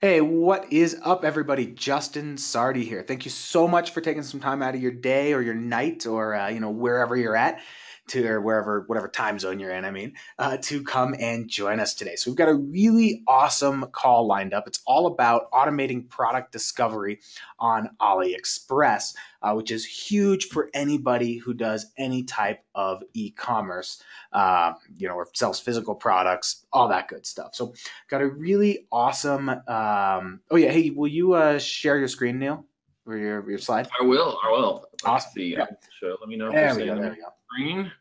Hey, what is up, everybody? Justin Sardi here. Thank you so much for taking some time out of your day or your night or wherever you're at to or wherever whatever time zone you're in. To come and join us today. So we've got a really awesome call lined up. It's all about automating product discovery on AliExpress, which is huge for anybody who does any type of e-commerce. Or sells physical products, all that good stuff. So got a really awesome. Oh yeah, hey, will you share your screen, Neil, or your slide? I will. I will. Let's Awesome. see. Yeah, So let me know if you're there we go. seeing There the we go. screen.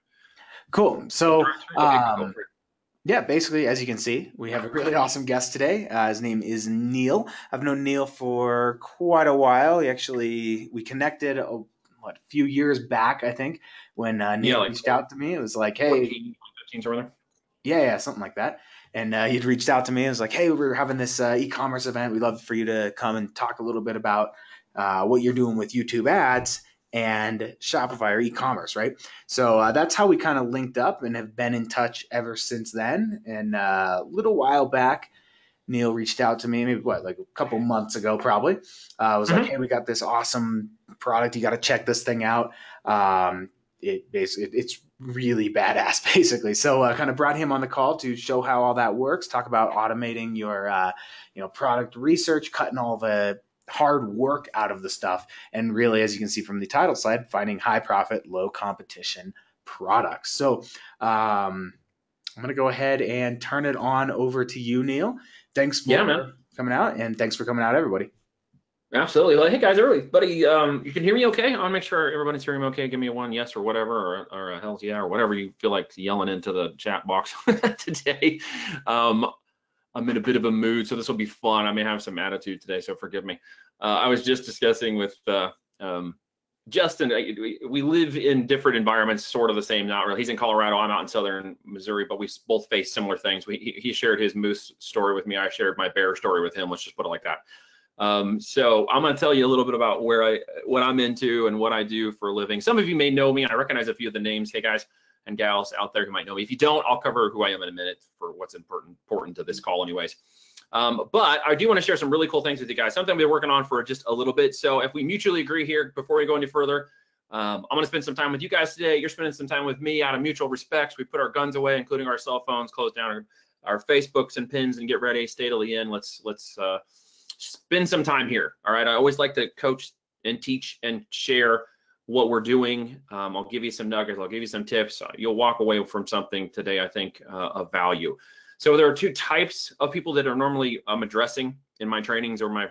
Cool. The So directory. Okay, go for it. yeah, basically, as you can see, we have a really awesome guest today. His name is Neil. I've known Neil for quite a while. We connected a few years back, I think, when Yeah, Neil like reached out to me. It was like, hey, 14, 15 somewhere there. yeah, something like that. And he'd reached out to me and was like, "Hey, we're having this e-commerce event. We'd love for you to come and talk a little bit about what you're doing with YouTube ads and Shopify or e-commerce, right?" So that's how we kind of linked up and have been in touch ever since then. And a little while back, Neil reached out to me, maybe like a couple months ago, probably. Was like, Hmm. "Hey, we got this awesome product. You got to check this thing out." It's really badass, basically. So kind of brought him on the call to show how all that works. Talk about automating your product research, cutting all the hard work out of the stuff, and really, as you can see from the title slide, finding high profit, low competition products. So I'm going to go ahead and turn it on over to you, Neil. Thanks Yeah, man. for coming out, and thanks for coming out, everybody. Absolutely. Well, hey guys, everybody, you can hear me okay? I want to make sure everybody's hearing me okay. Give me a one yes or whatever, or a hell's yeah, or whatever you feel like yelling into the chat box today. Um, I'm in a bit of a mood, so this will be fun. I may have some attitude today, so forgive me. I was just discussing with Justin. We live in different environments, sort of the same, not really. He's in Colorado, I'm out in southern Missouri, but we both face similar things. He shared his moose story with me. I shared my bear story with him. Let's just put it like that. So I'm going to tell you a little bit about what I'm into and what I do for a living. Some of you may know me. I recognize a few of the names. Hey guys and gals out there who might know me. If you don't, I'll cover who I am in a minute for what's important to this call anyways. But I do want to share some really cool things with you guys, something we've been working on for just a little bit. So if we mutually agree here, before we go any further, I'm going to spend some time with you guys today. You're spending some time with me out of mutual respects. We put our guns away, including our cell phones, close down our Facebooks and pins, and get ready. Stay till the end. Let's spend some time here. All right. I always like to coach and teach and share what we're doing. I'll give you some nuggets. I'll give you some tips. You'll walk away from something today, I think, of value. So there are two types of people that are normally addressing in my trainings or my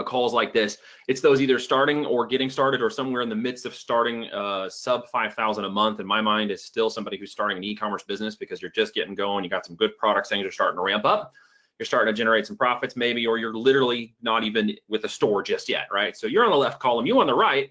calls like this. It's those either starting or getting started or somewhere in the midst of starting sub 5,000 a month. In my mind, it's still somebody who's starting an e-commerce business because you're just getting going. You got some good products, things are starting to ramp up. You're starting to generate some profits maybe, or you're literally not even with a store just yet, right? So you're on the left column, you on the right,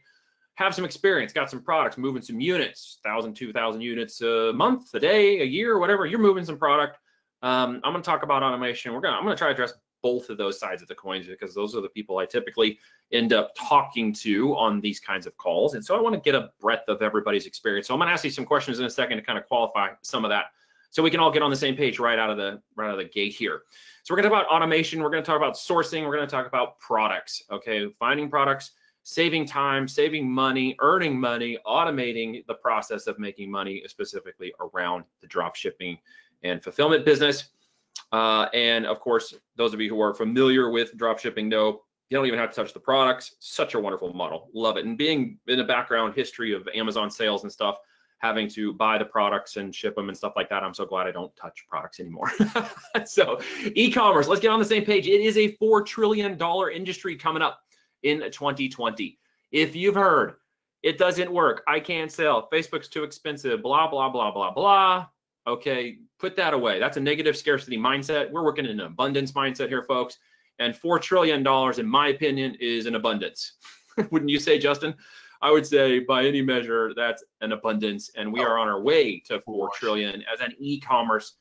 have some experience, got some products, moving some units, 1,000, 2,000 units a month, a day, a year, whatever. You're moving some product. I'm going to talk about automation. I'm going to try to address both of those sides of the coins because those are the people I typically end up talking to on these kinds of calls. And so I want to get a breadth of everybody's experience. So I'm going to ask you some questions in a second to kind of qualify some of that, so we can all get on the same page right out of the gate here. So we're going to talk about automation. We're going to talk about sourcing. We're going to talk about products. Okay, finding products, saving time, saving money, earning money, automating the process of making money, specifically around the drop shipping and fulfillment business. And of course, those of you who are familiar with drop shipping know you don't even have to touch the products. Such a wonderful model. Love it. And being in a background history of Amazon sales and stuff, having to buy the products and ship them and stuff like that, I'm so glad I don't touch products anymore. So e-commerce, let's get on the same page. It is a $4 trillion industry coming up in 2020. If you've heard, it doesn't work, I can't sell, Facebook's too expensive, blah, blah, blah, blah, blah. Okay, put that away. That's a negative scarcity mindset. We're working in an abundance mindset here, folks. And $4 trillion, in my opinion, is an abundance. Wouldn't you say, Justin? I would say by any measure, that's an abundance. And we are on our way to 4 trillion as an e-commerce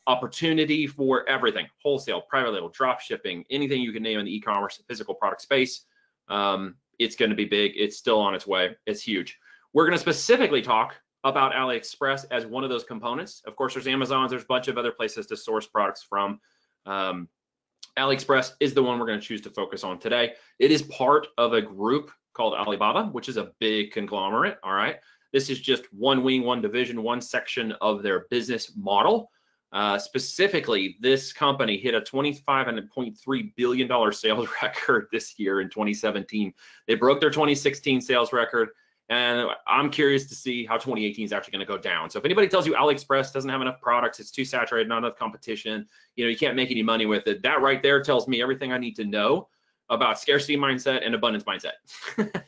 opportunity for everything: wholesale, private label, drop shipping, anything you can name in the e-commerce physical product space. It's going to be big. It's still on its way. It's huge. We're going to specifically talk about AliExpress as one of those components. Of course, there's Amazon. There's a bunch of other places to source products from. AliExpress is the one we're going to choose to focus on today. It is part of a group called Alibaba, which is a big conglomerate. All right. This is just one wing, one division, one section of their business model. Specifically, this company hit a $25.3 billion sales record this year in 2017. They broke their 2016 sales record, and I'm curious to see how 2018 is actually going to go down. So if anybody tells you AliExpress doesn't have enough products, it's too saturated, not enough competition, you can't make any money with it, that right there tells me everything I need to know about scarcity mindset and abundance mindset.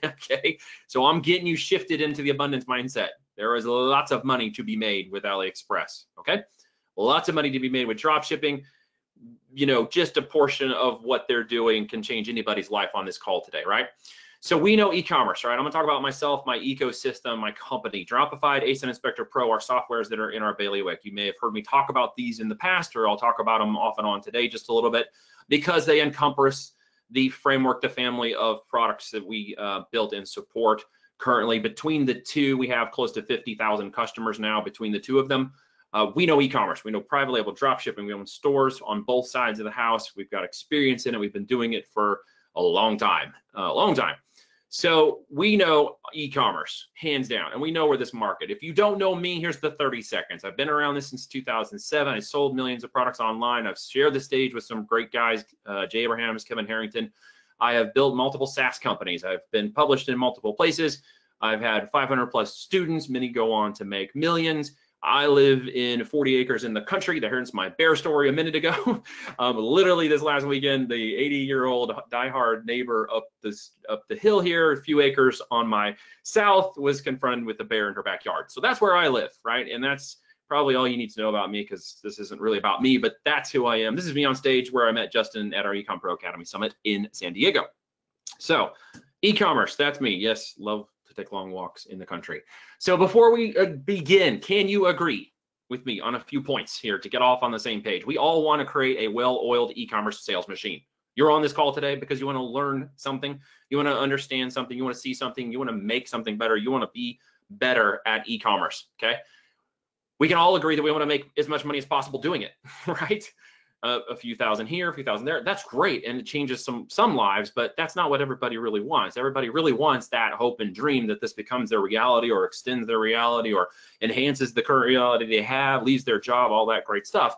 Okay, so I'm getting you shifted into the abundance mindset. There is lots of money to be made with AliExpress. Okay, lots of money to be made with drop shipping. Just a portion of what they're doing can change anybody's life on this call today, right? So we know e-commerce, right? I'm gonna talk about myself, my ecosystem, my company. Dropified, ASIN Inspector Pro are softwares that are in our bailiwick. You may have heard me talk about these in the past, or I'll talk about them off and on today just a little bit, because they encompass the framework, the family of products that we build and support. Currently, between the two, we have close to 50,000 customers now between the two of them. We know e-commerce, we know private label drop shipping, we own stores on both sides of the house. We've got experience in it. We've been doing it for a long time. So we know e-commerce, hands down, and we know where this market. If you don't know me, here's the 30 seconds. I've been around this since 2007. I sold millions of products online. I've shared the stage with some great guys, Jay Abrahams, Kevin Harrington. I have built multiple SaaS companies. I've been published in multiple places. I've had 500 plus students. Many go on to make millions. I live in 40 acres in the country. There's my bear story a minute ago. Literally this last weekend, the 80-year-old diehard neighbor up the hill here, a few acres on my south, was confronted with a bear in her backyard. So that's where I live, right? And that's probably all you need to know about me, because this isn't really about me, but that's who I am. This is me on stage where I met Justin at our Ecom Pro Academy Summit in San Diego. So e-commerce, that's me. Yes, love to take long walks in the country. So before we begin, can you agree with me on a few points here to get off on the same page? We all want to create a well-oiled e-commerce sales machine. You're on this call today because you want to learn something, you want to understand something, you want to see something, you want to make something better, you want to be better at e-commerce, okay? We can all agree that we want to make as much money as possible doing it, right? A few thousand here, a few thousand there. That's great, and it changes some lives, but that's not what everybody really wants. Everybody really wants that hope and dream that this becomes their reality, or extends their reality, or enhances the current reality they have, leaves their job, all that great stuff.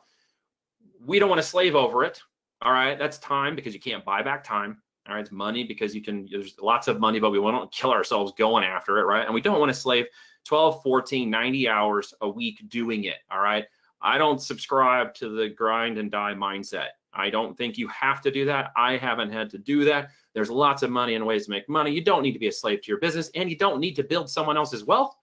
We don't want to slave over it, all right? That's time, because you can't buy back time. All right, it's money because there's lots of money, but we want to kill ourselves going after it, right? And we don't want to slave 12, 14, 90 hours a week doing it, all right? I don't subscribe to the grind and die mindset. I don't think you have to do that. I haven't had to do that. There's lots of money and ways to make money. You don't need to be a slave to your business, and you don't need to build someone else's wealth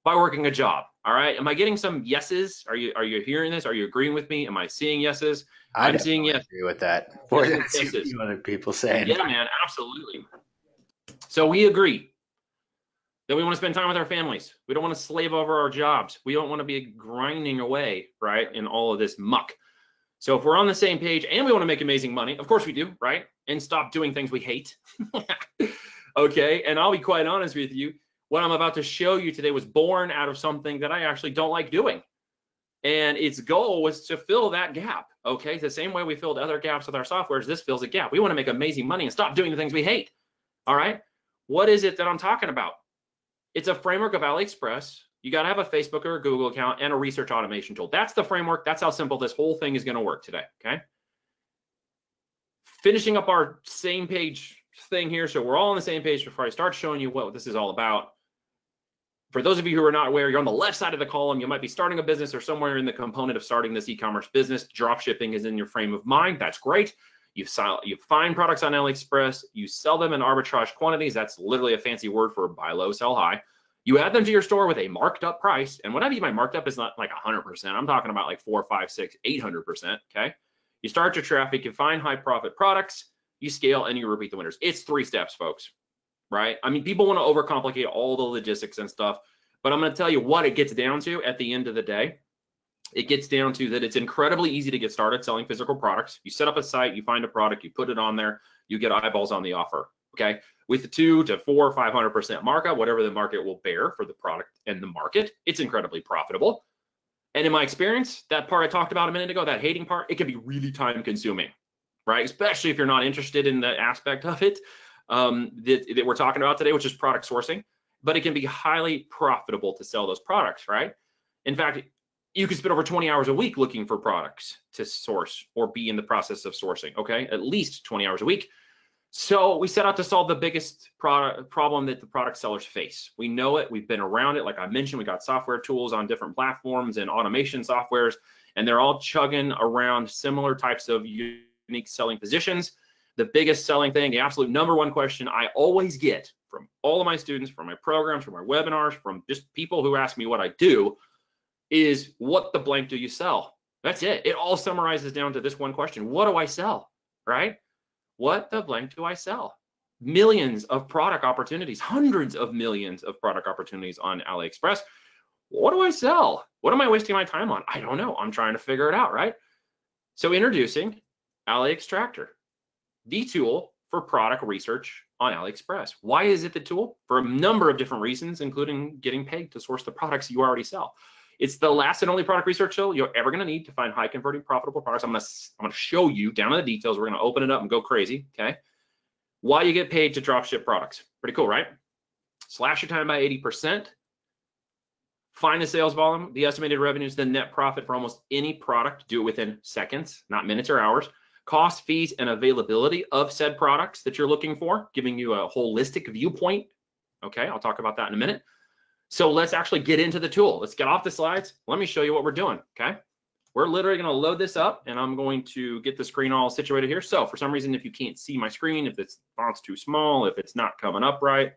by working a job. All right. Am I getting some yeses? Are you hearing this? Are you agreeing with me? Am I seeing yeses? I'm seeing yes. Agree with that. For yeses. Other people saying. Yeah, man, absolutely. So we agree that we want to spend time with our families. We don't want to slave over our jobs. We don't want to be grinding away, right, in all of this muck. So if we're on the same page and we want to make amazing money, of course we do, right? And stop doing things we hate. Okay, and I'll be quite honest with you. What I'm about to show you today was born out of something that I actually don't like doing. And its goal was to fill that gap, okay? The same way we filled other gaps with our softwares, this fills a gap. We want to make amazing money and stop doing the things we hate, all right? What is it that I'm talking about? It's a framework of AliExpress. You got to have a Facebook or a Google account and a research automation tool. That's the framework. That's how simple this whole thing is going to work today, okay? Finishing up our same page thing here, so we're all on the same page before I start showing you what this is all about. For those of you who are not aware, you're on the left side of the column. You might be starting a business or somewhere in the component of starting this e-commerce business. Drop shipping is in your frame of mind. That's great. You find products on AliExpress, you sell them in arbitrage quantities. That's literally a fancy word for buy low, sell high. You add them to your store with a marked up price. And when I mean by marked up, is not like 100%. I'm talking about like 4, 5, 6, 800%. Okay. You start your traffic, you find high profit products, you scale, and you repeat the winners. It's 3 steps, folks. Right? I mean, people want to overcomplicate all the logistics and stuff, but I'm going to tell you what it gets down to at the end of the day. It gets down to that it's incredibly easy to get started selling physical products. You set up a site, you find a product, you put it on there, you get eyeballs on the offer. Okay. With the 2 to 4, 500% markup, whatever the market will bear for the product and the market, it's incredibly profitable. And in my experience, that part I talked about a minute ago, that hating part, it can be really time consuming. right? Especially if you're not interested in the aspect of it that we're talking about today, which is product sourcing. But it can be highly profitable to sell those products, right? In fact, you could spend over 20 hours a week looking for products to source or be in the process of sourcing, okay? At least 20 hours a week. So we set out to solve the biggest problem that the product sellers face. We know it, we've been around it. Like I mentioned, we got software tools on different platforms and automation softwares, and they're all chugging around similar types of unique selling positions. The biggest selling thing, the absolute number one question I always get from all of my students, from my programs, from my webinars, from just people who ask me what I do is, what the blank do you sell? That's it. It all summarizes down to this one question. What do I sell, right? What the blank do I sell? Millions of product opportunities, hundreds of millions of product opportunities on AliExpress. What do I sell? What am I wasting my time on? I don't know. I'm trying to figure it out, right? So introducing AliExtractor, the tool for product research on AliExpress. Why is it the tool? For a number of different reasons, including getting paid to source the products you already sell. It's the last and only product research tool you're ever going to need to find high converting profitable products. I'm going to show you down in the details. We're going to open it up and go crazy, okay? Why you get paid to drop ship products. Pretty cool, right? Slash your time by 80%. Find the sales volume, the estimated revenues, the net profit for almost any product. Do it within seconds, not minutes or hours. Cost, fees, and availability of said products that you're looking for, giving you a holistic viewpoint. Okay, I'll talk about that in a minute. So let's actually get into the tool. Let's get off the slides. Let me show you what we're doing, okay? We're literally going to load this up, and I'm going to get the screen all situated here. So for some reason, if you can't see my screen, if it's font's too small, if it's not coming up right,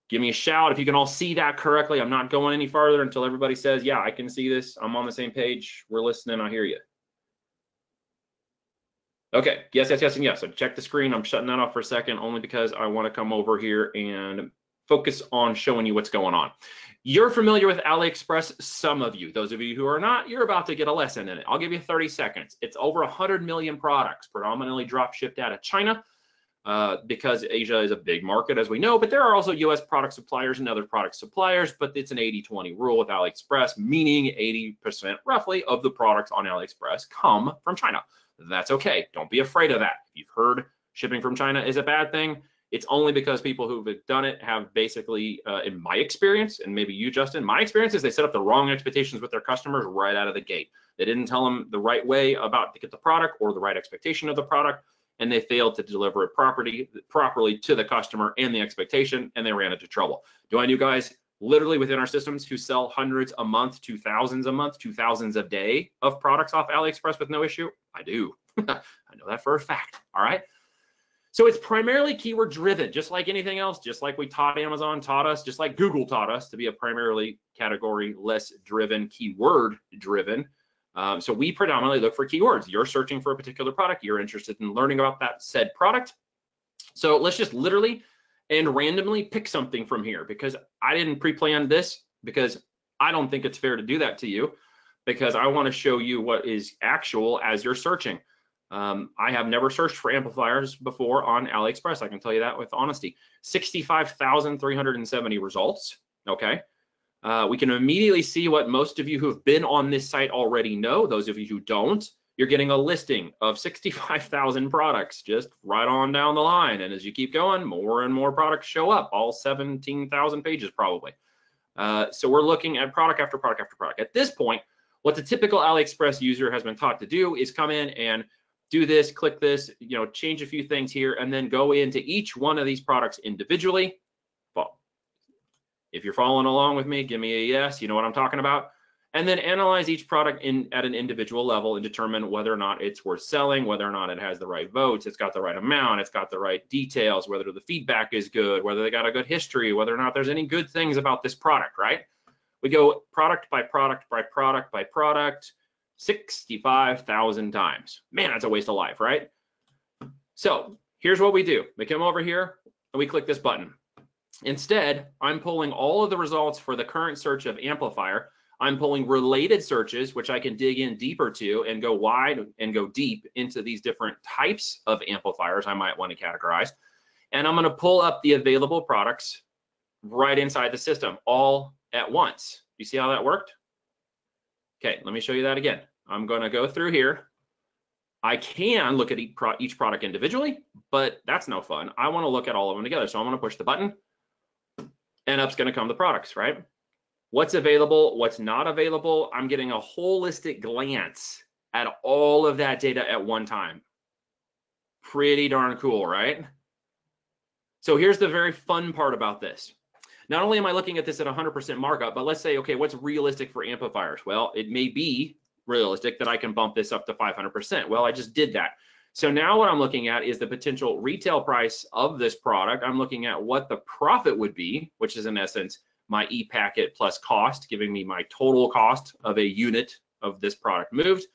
give me a shout. If you can all see that correctly, I'm not going any farther until everybody says, yeah, I can see this. I'm on the same page. We're listening. I hear you. Okay, yes, yes, yes, and yes. So check the screen. I'm shutting that off for a second only because I want to come over here and focus on showing you what's going on. You're familiar with AliExpress, some of you. Those of you who are not, you're about to get a lesson in it. I'll give you 30 seconds. It's over 100 million products, predominantly drop shipped out of China because Asia is a big market, as we know, but there are also US product suppliers and other product suppliers, but it's an 80-20 rule with AliExpress, meaning 80% roughly of the products on AliExpress come from China. That's okay. Don't be afraid of that. If you've heard shipping from China is a bad thing, it's only because people who've done it have basically, in my experience, and maybe you, Justin, my experience is they set up the wrong expectations with their customers right out of the gate. They didn't tell them the right way about to get the product or the right expectation of the product, and they failed to deliver it properly to the customer and the expectation, and they ran into trouble. Do I know guys literally within our systems who sell hundreds a month to thousands a month to thousands a day of products off AliExpress with no issue? I do. I know that for a fact, all right? So it's primarily keyword driven, just like anything else, just like we taught Amazon taught us, just like Google taught us to be a primarily category less driven, keyword driven. So we predominantly look for keywords. You're searching for a particular product. You're interested in learning about that said product. So let's just literally and randomly pick something from here, because I didn't pre-plan this, because I don't think it's fair to do that to you, because I want to show you what is actual as you're searching. I have never searched for amplifiers before on AliExpress. I can tell you that with honesty. 65,370 results. Okay. We can immediately see what most of you who've been on this site already know. Those of you who don't, you're getting a listing of 65,000 products just right on down the line. And as you keep going, more and more products show up, all 17,000 pages probably. So we're looking at product after product after product. At this point, what the typical AliExpress user has been taught to do is come in and do this, click this, change a few things here, and then go into each one of these products individually. Well, if you're following along with me, give me a yes, you know what I'm talking about. And then analyze each product at an individual level and determine whether or not it's worth selling, whether or not it has the right votes, it's got the right amount, it's got the right details, whether the feedback is good, whether they got a good history, whether or not there's any good things about this product, right? We go product by product by product by product, 65,000 times. Man, that's a waste of life, right? So here's what we do. We come over here and we click this button. Instead, I'm pulling all of the results for the current search of amplifier. I'm pulling related searches, which I can dig in deeper to and go wide and go deep into these different types of amplifiers I might want to categorize. And I'm going to pull up the available products right inside the system all at once. You see how that worked? Okay, let me show you that again. I'm going to go through here I can look at each product individually, but that's no fun. I want to look at all of them together. So I'm going to push the button, and up's going to come the products, right? What's available, what's not available. I'm getting a holistic glance at all of that data at one time. Pretty darn cool, right? So here's the very fun part about this. Not only am I looking at this at 100% markup, but let's say, okay, what's realistic for amplifiers? Well, it may be realistic that I can bump this up to 500%. Well, I just did that. So now what I'm looking at is the potential retail price of this product. I'm looking at what the profit would be, which is in essence my e-packet plus cost, giving me my total cost of a unit of this product moved.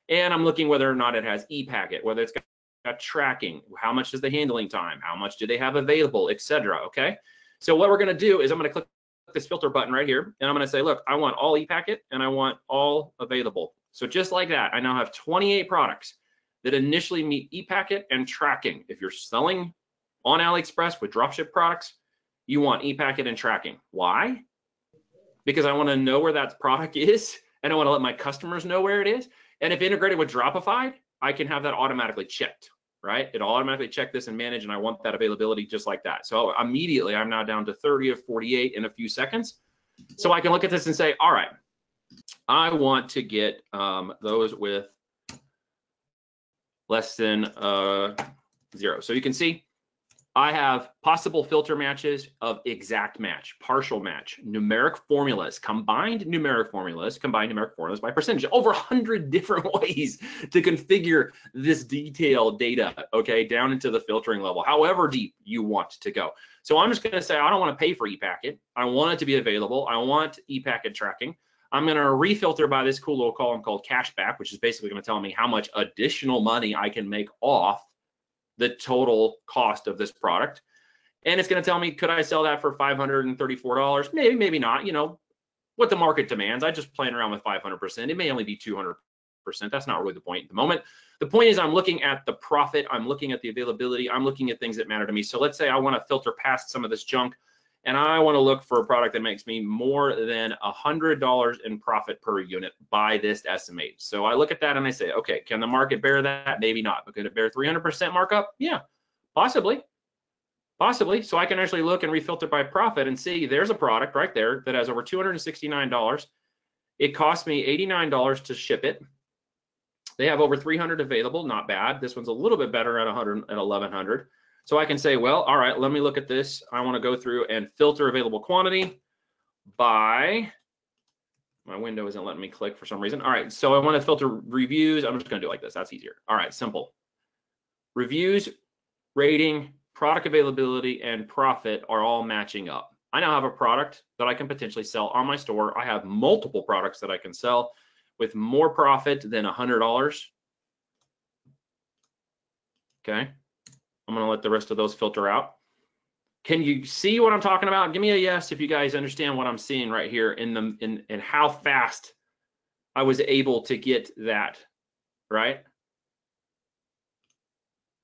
And I'm looking whether or not it has e-packet, whether it's got tracking, how much is the handling time, how much do they have available, etc. Okay. So what we're going to do is I'm going to click this filter button right here, and I'm going to say, look, I want all e-packet and I want all available. So just like that, I now have 28 products that initially meet e-packet and tracking. If you're selling on AliExpress with dropship products, you want e-packet and tracking. Why? Because I want to know where that product is, and I want to let my customers know where it is. And if integrated with Dropify, I can have that automatically checked, right? It'll automatically check this and manage, and I want that availability just like that. So immediately I'm now down to 30 of 48 in a few seconds. So I can look at this and say, all right, I want to get those with less than 0. So you can see I have possible filter matches of exact match, partial match, numeric formulas, combined numeric formulas by percentage, over 100 different ways to configure this detailed data, okay, down into the filtering level, however deep you want to go. So I'm just going to say, I don't want to pay for ePacket. I want it to be available. I want ePacket tracking. I'm going to refilter by this cool little column called cashback, which is basically going to tell me how much additional money I can make off the total cost of this product. And it's going to tell me, could I sell that for $534? Maybe, maybe not, you know, what the market demands. I just playing around with 500%. It may only be 200%. That's not really the point at the moment. The point is I'm looking at the profit. I'm looking at the availability. I'm looking at things that matter to me. So let's say I want to filter past some of this junk, and I want to look for a product that makes me more than $100 in profit per unit by this estimate. So I look at that and I say, okay, can the market bear that? Maybe not. But could it bear 300% markup? Yeah, possibly. Possibly. So I can actually look and refilter by profit and see there's a product right there that has over $269. It cost me $89 to ship it. They have over 300 available. Not bad. This one's a little bit better at 1,100. So I can say, well, all right, let me look at this. I want to go through and filter available quantity by, my window isn't letting me click for some reason. All right, so I want to filter reviews. I'm just going to do it like this. That's easier. All right, simple. Reviews, rating, product availability, and profit are all matching up. I now have a product that I can potentially sell on my store. I have multiple products that I can sell with more profit than $100. Okay. I'm going to let the rest of those filter out. Can you see what I'm talking about? Give me a yes if you guys understand what I'm seeing right here in how fast I was able to get that, right?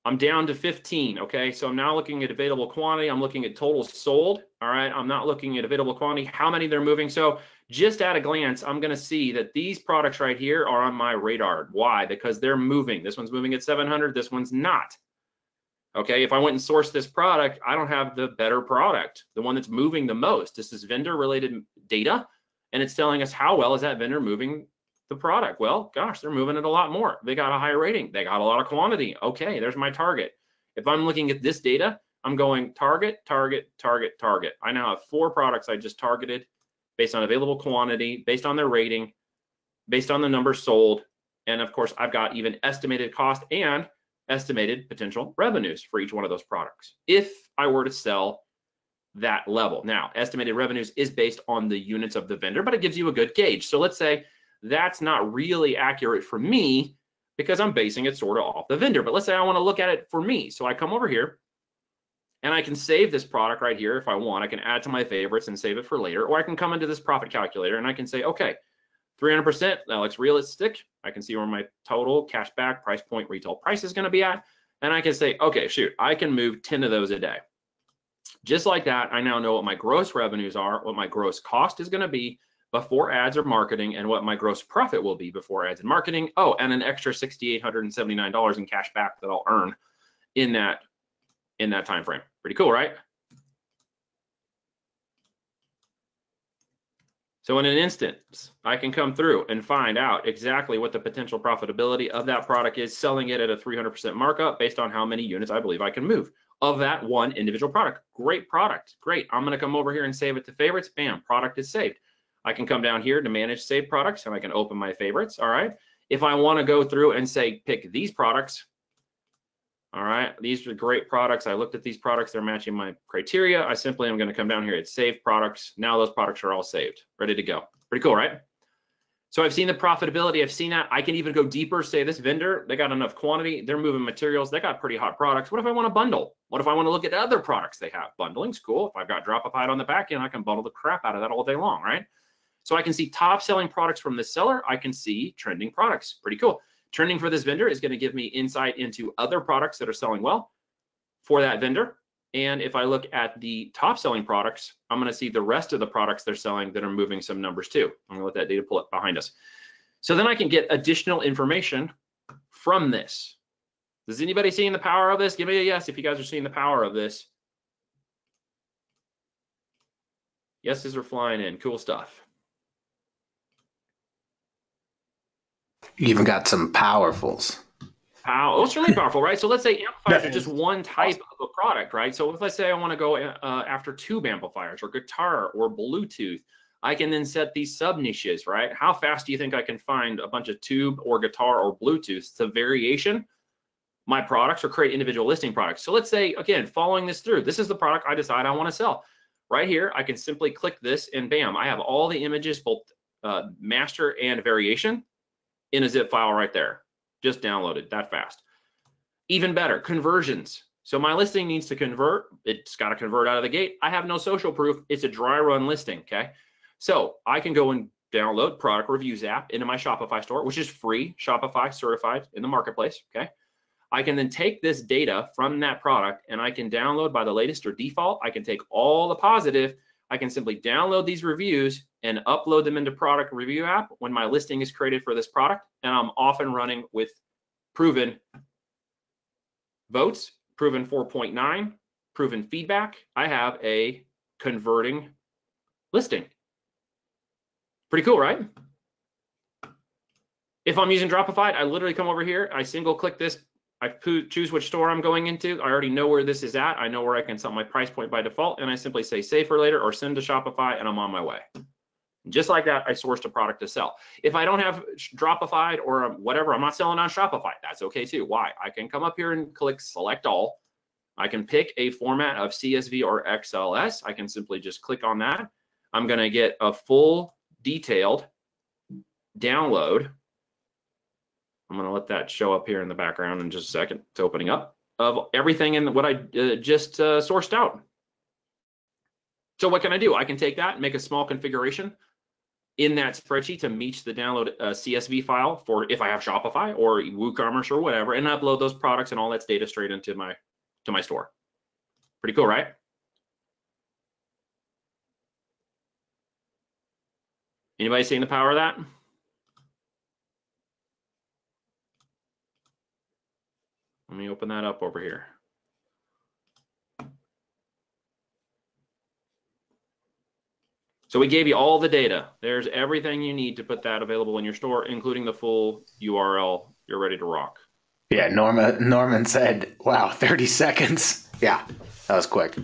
I'm down to 15, okay? So I'm now looking at available quantity. I'm looking at total sold, all right? I'm not looking at available quantity, how many they're moving. So just at a glance, I'm gonna see that these products right here are on my radar. Why? Because they're moving. This one's moving at 700, this one's not. Okay, if I went and sourced this product, I don't have the better product, the one that's moving the most. This is vendor-related data, and it's telling us how well is that vendor moving the product. Well, gosh, they're moving it a lot more. They got a higher rating. They got a lot of quantity. Okay, there's my target. If I'm looking at this data, I'm going target, target, target, target. I now have 4 products I just targeted based on available quantity, based on their rating, based on the number sold, and of course, I've got even estimated cost and estimated potential revenues for each one of those products if I were to sell that level. Now, estimated revenues is based on the units of the vendor, but it gives you a good gauge. So let's say that's not really accurate for me because I'm basing it sort of off the vendor. But let's say I want to look at it for me. So I come over here and I can save this product right here if I want. I can add to my favorites and save it for later, or I can come into this profit calculator and I can say, okay, 300%, that looks realistic. I can see where my total cashback price point retail price is going to be at. And I can say, okay, shoot, I can move 10 of those a day. Just like that, I now know what my gross revenues are, what my gross cost is going to be before ads or marketing and what my gross profit will be before ads and marketing. Oh, and an extra $6,879 in cash back that I'll earn in that time frame. Pretty cool, right? So in an instance, I can come through and find out exactly what the potential profitability of that product is, selling it at a 300% markup based on how many units I believe I can move of that one individual product. Great product, great. I'm gonna come over here and save it to favorites. Bam, product is saved. I can come down here to manage saved products and I can open my favorites, all right? If I wanna go through and say, pick these products, all right, these are great products. I looked at these products, they're matching my criteria. I simply am gonna come down here, it's save products. Now those products are all saved, ready to go. Pretty cool, right? So I've seen the profitability, I've seen that. I can even go deeper, say this vendor, they got enough quantity, they're moving materials, they got pretty hot products. What if I wanna bundle? What if I wanna look at other products they have? Bundling's cool. If I've got Dropify on the back end, I can bundle the crap out of that all day long, right? So I can see top selling products from this seller. I can see trending products, pretty cool. Trending for this vendor is going to give me insight into other products that are selling well for that vendor. And if I look at the top selling products, I'm going to see the rest of the products they're selling that are moving some numbers too. I'm going to let that data pull up behind us. So then I can get additional information from this. Is anybody seeing the power of this? Give me a yes if you guys are seeing the power of this. Yeses are flying in. Cool stuff. You even got some powerfuls. Oh, it's really powerful, right? So let's say amplifiers are just one type of a product, right? So if I say I want to go after tube amplifiers or guitar or Bluetooth, I can then set these sub niches, right? How fast do you think I can find a bunch of tube or guitar or Bluetooth? It's a variation, my products, or create individual listing products. So let's say, again, following this through, this is the product I decide I want to sell. Right here, I can simply click this and bam, I have all the images, both master and variation, in a zip file right there. Just downloaded that fast. Even better, conversions. So my listing needs to convert. It's got to convert out of the gate. I have no social proof. It's a dry run listing, okay? So I can go and download product reviews app into my Shopify store, which is free, Shopify certified in the marketplace, okay? I can then take this data from that product and I can download by the latest or default. I can take all the positive. I can simply download these reviews and upload them into product review app when my listing is created for this product. And I'm off and running with proven votes, proven 4.9, proven feedback. I have a converting listing. Pretty cool, right? If I'm using Dropify, I literally come over here, I single click this, I choose which store I'm going into. I already know where this is at. I know where I can set my price point by default, and I simply say save for later or send to Shopify, and I'm on my way. Just like that, I sourced a product to sell. If I don't have Dropify or whatever, I'm not selling on Shopify. That's okay too. Why? I can come up here and click select all. I can pick a format of CSV or XLS. I can simply just click on that. I'm going to get a full detailed download. I'm going to let that show up here in the background in just a second. It's opening up of everything in what I just sourced out. So what can I do? I can take that and make a small configuration in that spreadsheet to meet the download CSV file for if I have Shopify or WooCommerce or whatever, and upload those products and all that data straight into my store. Pretty cool, right? Anybody seeing the power of that? Let me open that up over here. So we gave you all the data. There's everything you need to put that available in your store, including the full URL. You're ready to rock. Yeah, Norman said, wow, 30 seconds. Yeah, that was quick.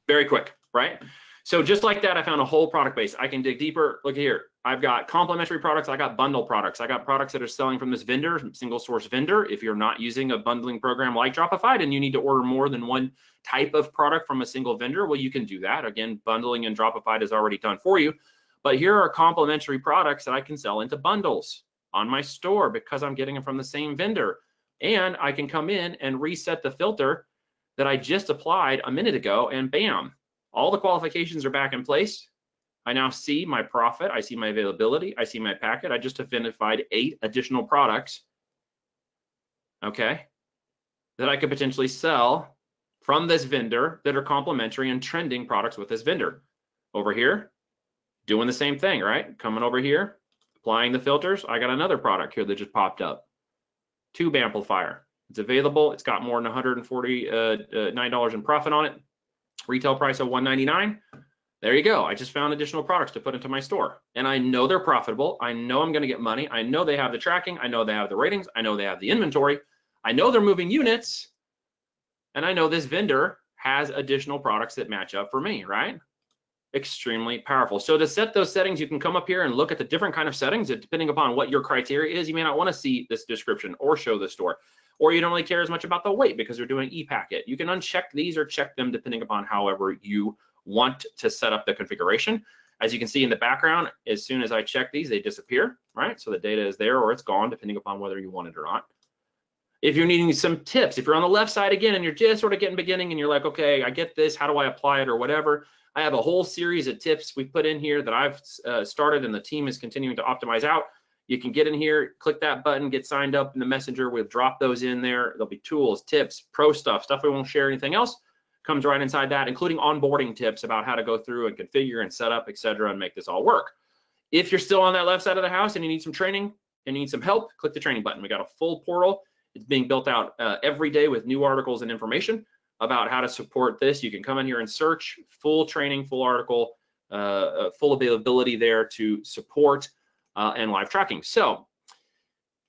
Very quick, right? So just like that, I found a whole product base. I can dig deeper. Look here. I've got complementary products. I got bundle products. I got products that are selling from this vendor, single source vendor. If you're not using a bundling program like Dropify and you need to order more than one type of product from a single vendor, well, you can do that. Again, bundling and Dropify is already done for you. But here are complementary products that I can sell into bundles on my store because I'm getting them from the same vendor. And I can come in and reset the filter that I just applied a minute ago, and bam, all the qualifications are back in place. I now see my profit. I see my availability. I see my packet. I just identified 8 additional products, okay, that I could potentially sell from this vendor that are complementary and trending products with this vendor. Over here, doing the same thing, right? Coming over here, applying the filters. I got another product here that just popped up. Tube amplifier. It's available. It's got more than $149 in profit on it. Retail price of $199. There you go. I just found additional products to put into my store. And I know they're profitable. I know I'm going to get money. I know they have the tracking. I know they have the ratings. I know they have the inventory. I know they're moving units. And I know this vendor has additional products that match up for me, right? Extremely powerful. So to set those settings, you can come up here and look at the different kind of settings. Depending upon what your criteria is, you may not want to see this description or show the store, or you don't really care as much about the weight because you're doing e-packet. You can uncheck these or check them depending upon however you want to set up the configuration. As you can see in the background, as soon as I check these, they disappear, right? So the data is there or it's gone depending upon whether you want it or not. If you're needing some tips, if you're on the left side again and you're just sort of getting beginning and you're like, okay, I get this, how do I apply it or whatever, I have a whole series of tips we put in here that I've started and the team is continuing to optimize out. You can get in here, click that button, get signed up in the messenger. We'll drop those in there. There'll be tools, tips, pro stuff we won't share, anything else comes right inside that, including onboarding tips about how to go through and configure and set up, etc., and make this all work. If you're still on that left side of the house and you need some training and you need some help, click the training button. We got a full portal. It's being built out every day with new articles and information about how to support this. You can come in here and search full training, full article, full availability there to support and live tracking. So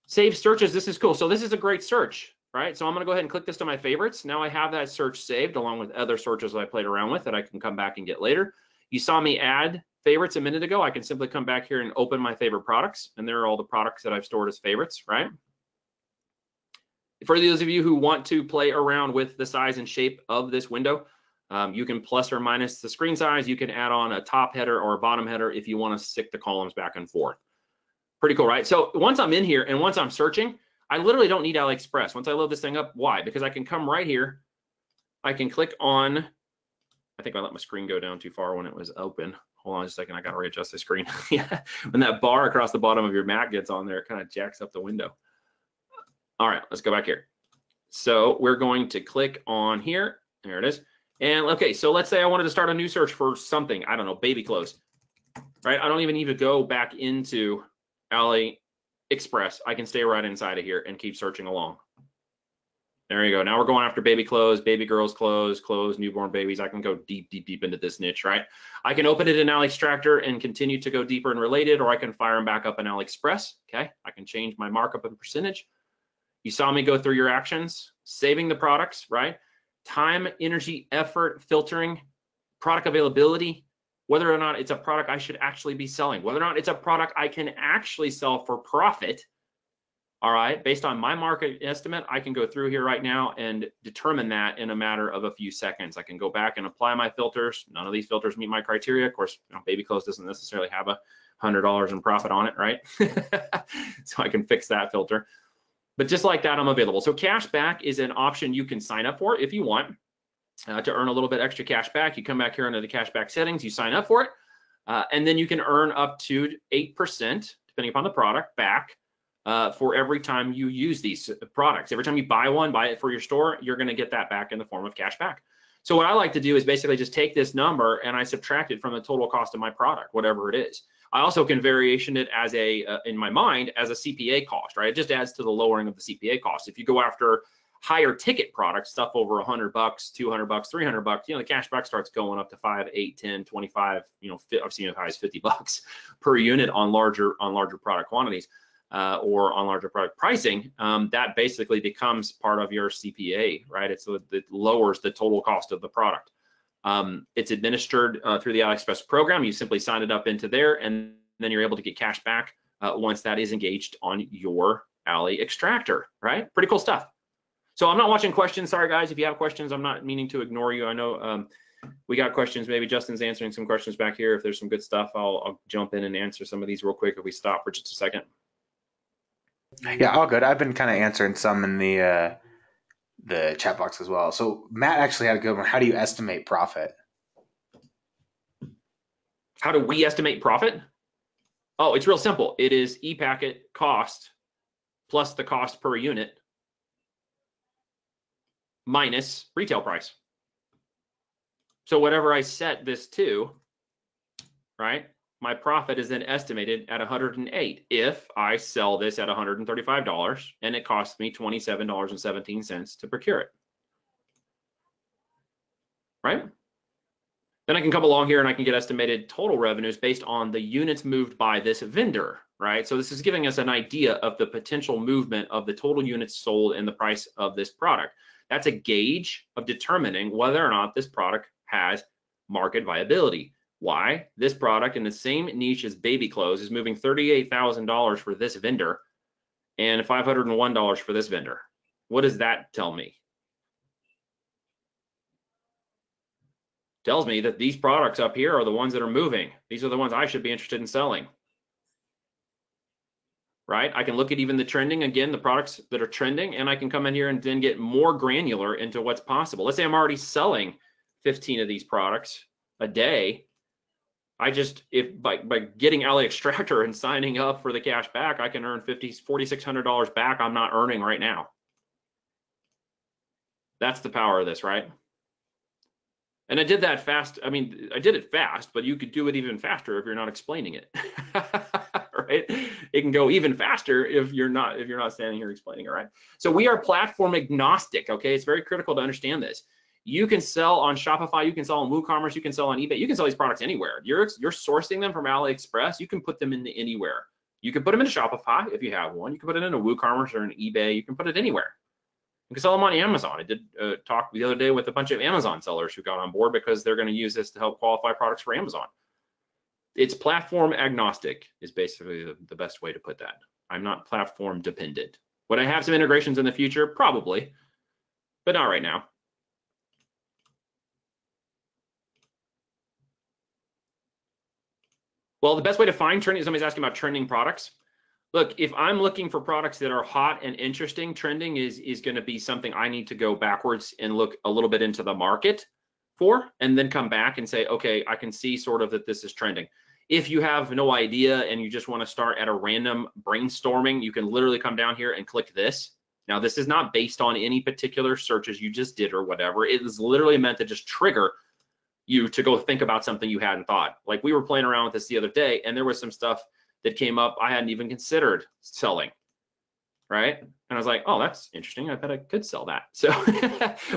save searches, this is cool. So this is a great search, right? So I'm gonna go ahead and click this to my favorites. Now I have that search saved along with other searches that I played around with that I can come back and get later. You saw me add favorites a minute ago. I can simply come back here and open my favorite products, and there are all the products that I've stored as favorites, right? For those of you who want to play around with the size and shape of this window, you can plus or minus the screen size. You can add on a top header or a bottom header if you want to stick the columns back and forth. Pretty cool, right? So once I'm in here and once I'm searching, I literally don't need AliExpress. Once I load this thing up, why? Because I can come right here. I can click on, I think I let my screen go down too far when it was open. Hold on just a second, I gotta readjust the screen. Yeah, when that bar across the bottom of your Mac gets on there, it kind of jacks up the window. All right, let's go back here. So we're going to click on here. There it is. And okay, so let's say I wanted to start a new search for something. I don't know, baby clothes, right? I don't even need to go back into AliExpress. I can stay right inside of here and keep searching along. There you go. Now we're going after baby clothes, baby girls' clothes, newborn babies. I can go deep, deep, deep into this niche, right? I can open it in AliExtractor and continue to go deeper and related, or I can fire them back up in AliExpress. Okay, I can change my markup and percentage. You saw me go through your actions, saving the products, right? Time, energy, effort, filtering, product availability, whether or not it's a product I should actually be selling, whether or not it's a product I can actually sell for profit. All right, based on my market estimate, I can go through here right now and determine that in a matter of a few seconds. I can go back and apply my filters. None of these filters meet my criteria. Of course, baby clothes doesn't necessarily have $100 in profit on it, right? So I can fix that filter. But just like that, I'm available. So cash back is an option you can sign up for if you want to earn a little bit extra cash back. You come back here under the cash back settings, you sign up for it, and then you can earn up to 8%, depending upon the product, back for every time you use these products. Every time you buy one, buy it for your store, you're going to get that back in the form of cash back. So what I like to do is basically just take this number and I subtract it from the total cost of my product, whatever it is. I also can variation it as in my mind, as a CPA cost, right? It just adds to the lowering of the CPA cost. If you go after higher ticket products, stuff over $100, $200, $300, the cash back starts going up to 5, 8, 10, 25, I've seen as high as $50 per unit on larger product quantities or on larger product pricing. That basically becomes part of your CPA, right? It lowers the total cost of the product. It's administered through the AliExpress program. You simply sign it up into there, and then you're able to get cash back once that is engaged on your AliExtractor, right? Pretty cool stuff. So I'm not watching questions. Sorry, guys. If you have questions, I'm not meaning to ignore you. I know we got questions. Maybe Justin's answering some questions back here. If there's some good stuff, I'll jump in and answer some of these real quick if we stop for just a second. Yeah, all good. I've been kind of answering some in the chat box as well. So Matt actually had a good one. How do you estimate profit? How do we estimate profit? Oh, it's real simple. It is e-packet cost plus the cost per unit minus retail price. So whatever I set this to, right, my profit is then estimated at 108 if I sell this at $135 and it costs me $27.17 to procure it. Right? Then I can come along here and I can get estimated total revenues based on the units moved by this vendor, right? So this is giving us an idea of the potential movement of the total units sold and the price of this product. That's a gauge of determining whether or not this product has market viability. Why? This product in the same niche as baby clothes is moving $38,000 for this vendor and $501 for this vendor. What does that tell me? Tells me that these products up here are the ones that are moving. These are the ones I should be interested in selling. Right? I can look at even the trending, again, the products that are trending, and I can come in here and then get more granular into what's possible. Let's say I'm already selling 15 of these products a day. I just, if by getting AliExtractor and signing up for the cash back, I can earn $4,600 back I'm not earning right now. That's the power of this, right? And I did that fast. I mean, I did it fast, but you could do it even faster if you're not explaining it, right? It can go even faster if you're not standing here explaining it, right? So we are platform agnostic, okay? It's very critical to understand this. You can sell on Shopify, you can sell on WooCommerce, you can sell on eBay, you can sell these products anywhere. You're sourcing them from AliExpress, you can put them into anywhere. You can put them into Shopify if you have one. You can put it into WooCommerce or an eBay. You can put it anywhere. You can sell them on Amazon. I did talk the other day with a bunch of Amazon sellers who got on board because they're going to use this to help qualify products for Amazon. It's platform agnostic is basically the best way to put that. I'm not platform dependent. Would I have some integrations in the future? Probably, but not right now. Well, the best way to find trending, somebody's asking about trending products. Look, if I'm looking for products that are hot and interesting, trending is going to be something I need to go backwards and look a little bit into the market for, and then come back and say, okay, I can see sort of that this is trending. If you have no idea and you just want to start at a random brainstorming, you can literally come down here and click this. Now, this is not based on any particular searches you just did or whatever. It is literally meant to just trigger you to go think about something you hadn't thought. Like we were playing around with this the other day, and there was some stuff that came up I hadn't even considered selling, right? And I was like, oh, that's interesting. I bet I could sell that. So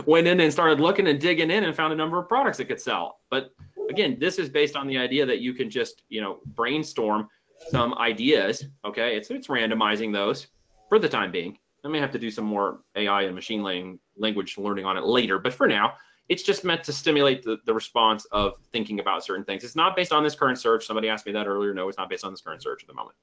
went in and started looking and digging in and found a number of products that could sell. But again, this is based on the idea that you can just, brainstorm some ideas, okay? It's randomizing those for the time being. I may have to do some more AI and machine language learning on it later, but for now, it's just meant to stimulate the response of thinking about certain things. It's not based on this current search. Somebody asked me that earlier. No, it's not based on this current search at the moment.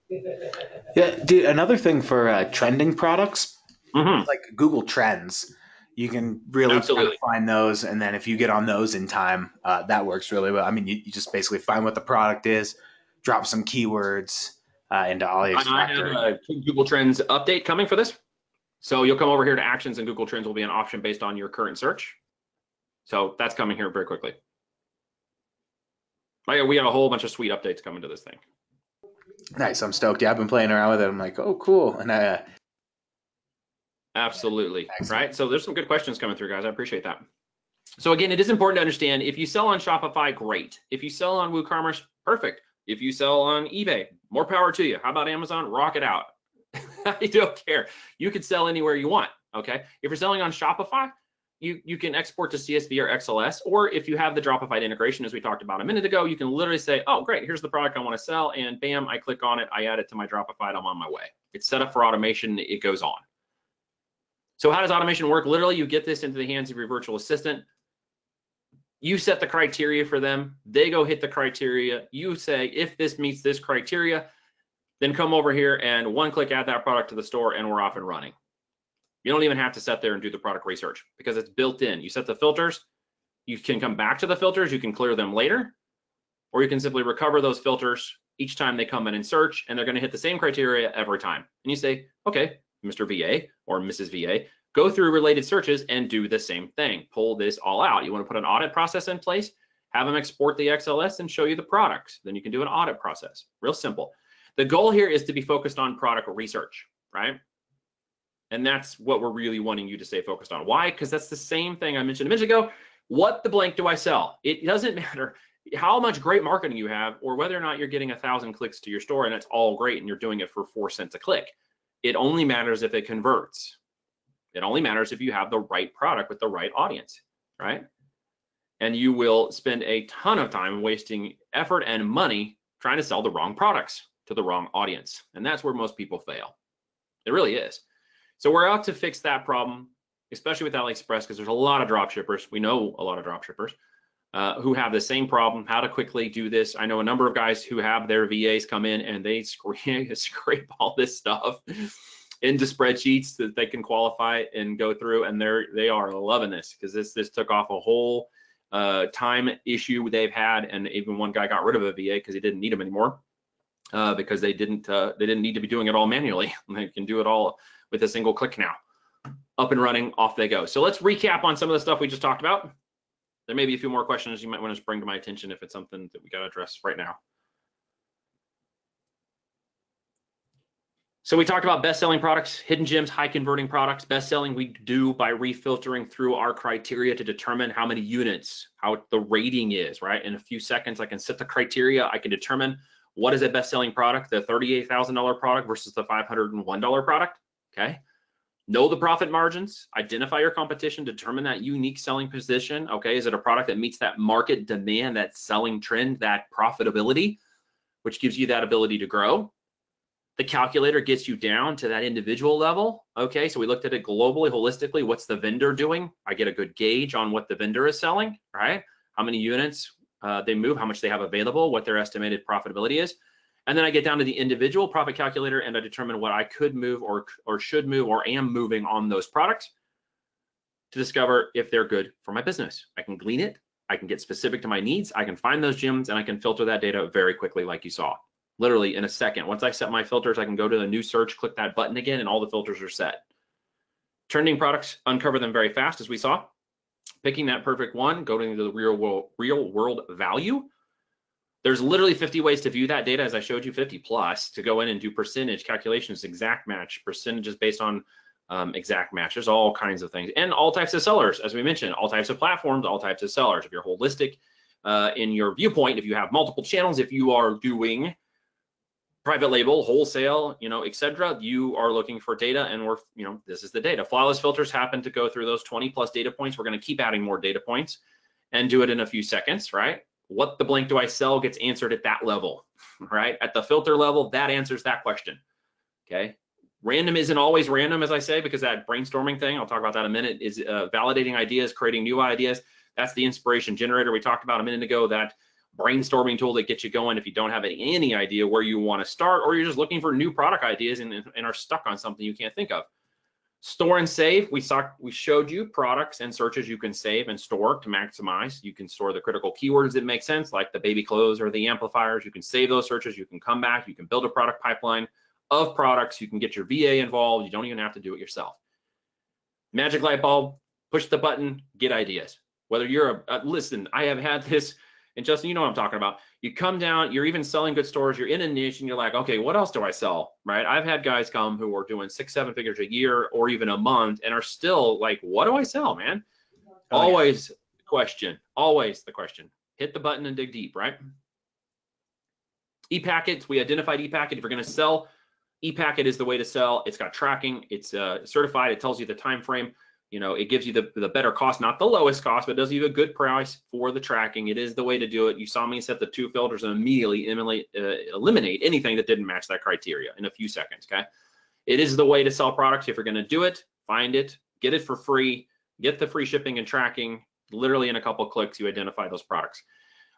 Yeah, dude, another thing for trending products, like Google Trends, you can really kind of find those. And then if you get on those in time, that works really well. I mean, you just basically find what the product is, drop some keywords into AliExpress. I have a Google Trends update coming for this. So you'll come over here to Actions, and Google Trends will be an option based on your current search. So that's coming here very quickly. We got a whole bunch of sweet updates coming to this thing. Nice. I'm stoked. Yeah, I've been playing around with it. I'm like, oh, cool. And absolutely. Excellent. Right. So there's some good questions coming through, guys. I appreciate that. So again, it is important to understand, if you sell on Shopify, great. If you sell on WooCommerce, perfect. If you sell on eBay, more power to you. How about Amazon? Rock it out. I don't care. You can sell anywhere you want. Okay. If you're selling on Shopify, you can export to CSV or XLS, or if you have the Dropify integration, as we talked about a minute ago, you can literally say, oh, great, here's the product I want to sell, and bam, I click on it, I add it to my Dropify, I'm on my way. It's set up for automation, it goes on. So how does automation work? Literally, you get this into the hands of your virtual assistant. You set the criteria for them, they go hit the criteria, you say, if this meets this criteria, then come over here and one click add that product to the store, and we're off and running. You don't even have to sit there and do the product research because it's built in. You set the filters, you can come back to the filters, you can clear them later, or you can simply recover those filters each time they come in and search, and they're going to hit the same criteria every time. And you say, okay, Mr. VA or Mrs. VA, go through related searches and do the same thing. Pull this all out. You want to put an audit process in place, have them export the XLS and show you the products. Then you can do an audit process. Real simple. The goal here is to be focused on product research, right? And that's what we're really wanting you to stay focused on. Why? Because that's the same thing I mentioned a minute ago. What the blank do I sell? It doesn't matter. how much great marketing you have, or whether or not you're getting 1,000 clicks to your store and it's all great and you're doing it for 4 cents a click. It only matters if it converts. It only matters if you have the right product with the right audience, right? And you will spend a ton of time wasting effort and money trying to sell the wrong products to the wrong audience. And that's where most people fail. It really is. So we're out to fix that problem, especially with AliExpress, because there's a lot of drop shippers. We know a lot of drop shippers who have the same problem, how to quickly do this. I know a number of guys who have their VAs come in and they scrape all this stuff into spreadsheets that they can qualify and go through, and they are loving this, because this took off a whole time issue they've had, and even one guy got rid of a VA because he didn't need them anymore, because they didn't need to be doing it all manually. They can do it all with a single click now. Up and running, off they go. So let's recap on some of the stuff we just talked about. There may be a few more questions you might want to bring to my attention if it's something that we got to address right now. So we talked about best-selling products, hidden gems, high-converting products. Best-selling we do by refiltering through our criteria to determine how many units, how the rating is, right? In a few seconds, I can set the criteria. I can determine what is a best-selling product, the $38,000 product versus the $501 product, okay? Know the profit margins, identify your competition, determine that unique selling position, okay? Is it a product that meets that market demand, that selling trend, that profitability, which gives you that ability to grow? The calculator gets you down to that individual level, okay? So we looked at it globally, holistically. What's the vendor doing? I get a good gauge on what the vendor is selling, right? How many units they move, how much they have available, what their estimated profitability is. And then I get down to the individual profit calculator and I determine what I could move or should move or am moving on those products to discover if they're good for my business. I can glean it. I can get specific to my needs. I can find those gems and I can filter that data very quickly, like you saw. Literally in a second. Once I set my filters, I can go to the new search, click that button again, and all the filters are set. Trending products, uncover them very fast, as we saw. Picking that perfect one, going to the real world value. There's literally 50 ways to view that data, as I showed you, 50 plus, to go in and do percentage calculations, exact match, percentages based on exact match. There's all kinds of things. And all types of sellers, as we mentioned, all types of platforms, all types of sellers. If you're holistic in your viewpoint, if you have multiple channels, if you are doing private label, wholesale, etc., you are looking for data, and this is the data. Flawless filters happen to go through those 20 plus data points. We're going to keep adding more data points and do it in a few seconds, right? What the blank do I sell gets answered at that level, right? At the filter level, that answers that question, okay? Random isn't always random, as I say, because that brainstorming thing, I'll talk about that in a minute, is validating ideas, creating new ideas. That's the inspiration generator we talked about a minute ago, that brainstorming tool that gets you going if you don't have any idea where you want to start, or you're just looking for new product ideas and are stuck on something you can't think of. Store and save, we showed you products and searches you can save and store to maximize. You can store the critical keywords that make sense, like the baby clothes or the amplifiers. You can save those searches, you can come back, you can build a product pipeline of products, you can get your VA involved, you don't even have to do it yourself. Magic light bulb, push the button, get ideas. Whether you're listen, I have had this, and Justin, you know what I'm talking about. You come down, you're even selling good stores, you're in a niche and you're like, okay, what else do I sell, right? I've had guys come who are doing 6-7 figures a year or even a month and are still like, what do I sell, man? Always the question, always the question. Hit the button and dig deep, right? E-packets, we identified e-packet. If you're gonna sell, e-packet is the way to sell. It's got tracking, it's certified, it tells you the time frame. It gives you the better cost, not the lowest cost, but it does give you a good price for the tracking. It is the way to do it. You saw me set the 2 filters and immediately eliminate anything that didn't match that criteria in a few seconds, okay? It is the way to sell products. If you're gonna do it, find it, get it for free, get the free shipping and tracking. Literally in a couple of clicks, you identify those products.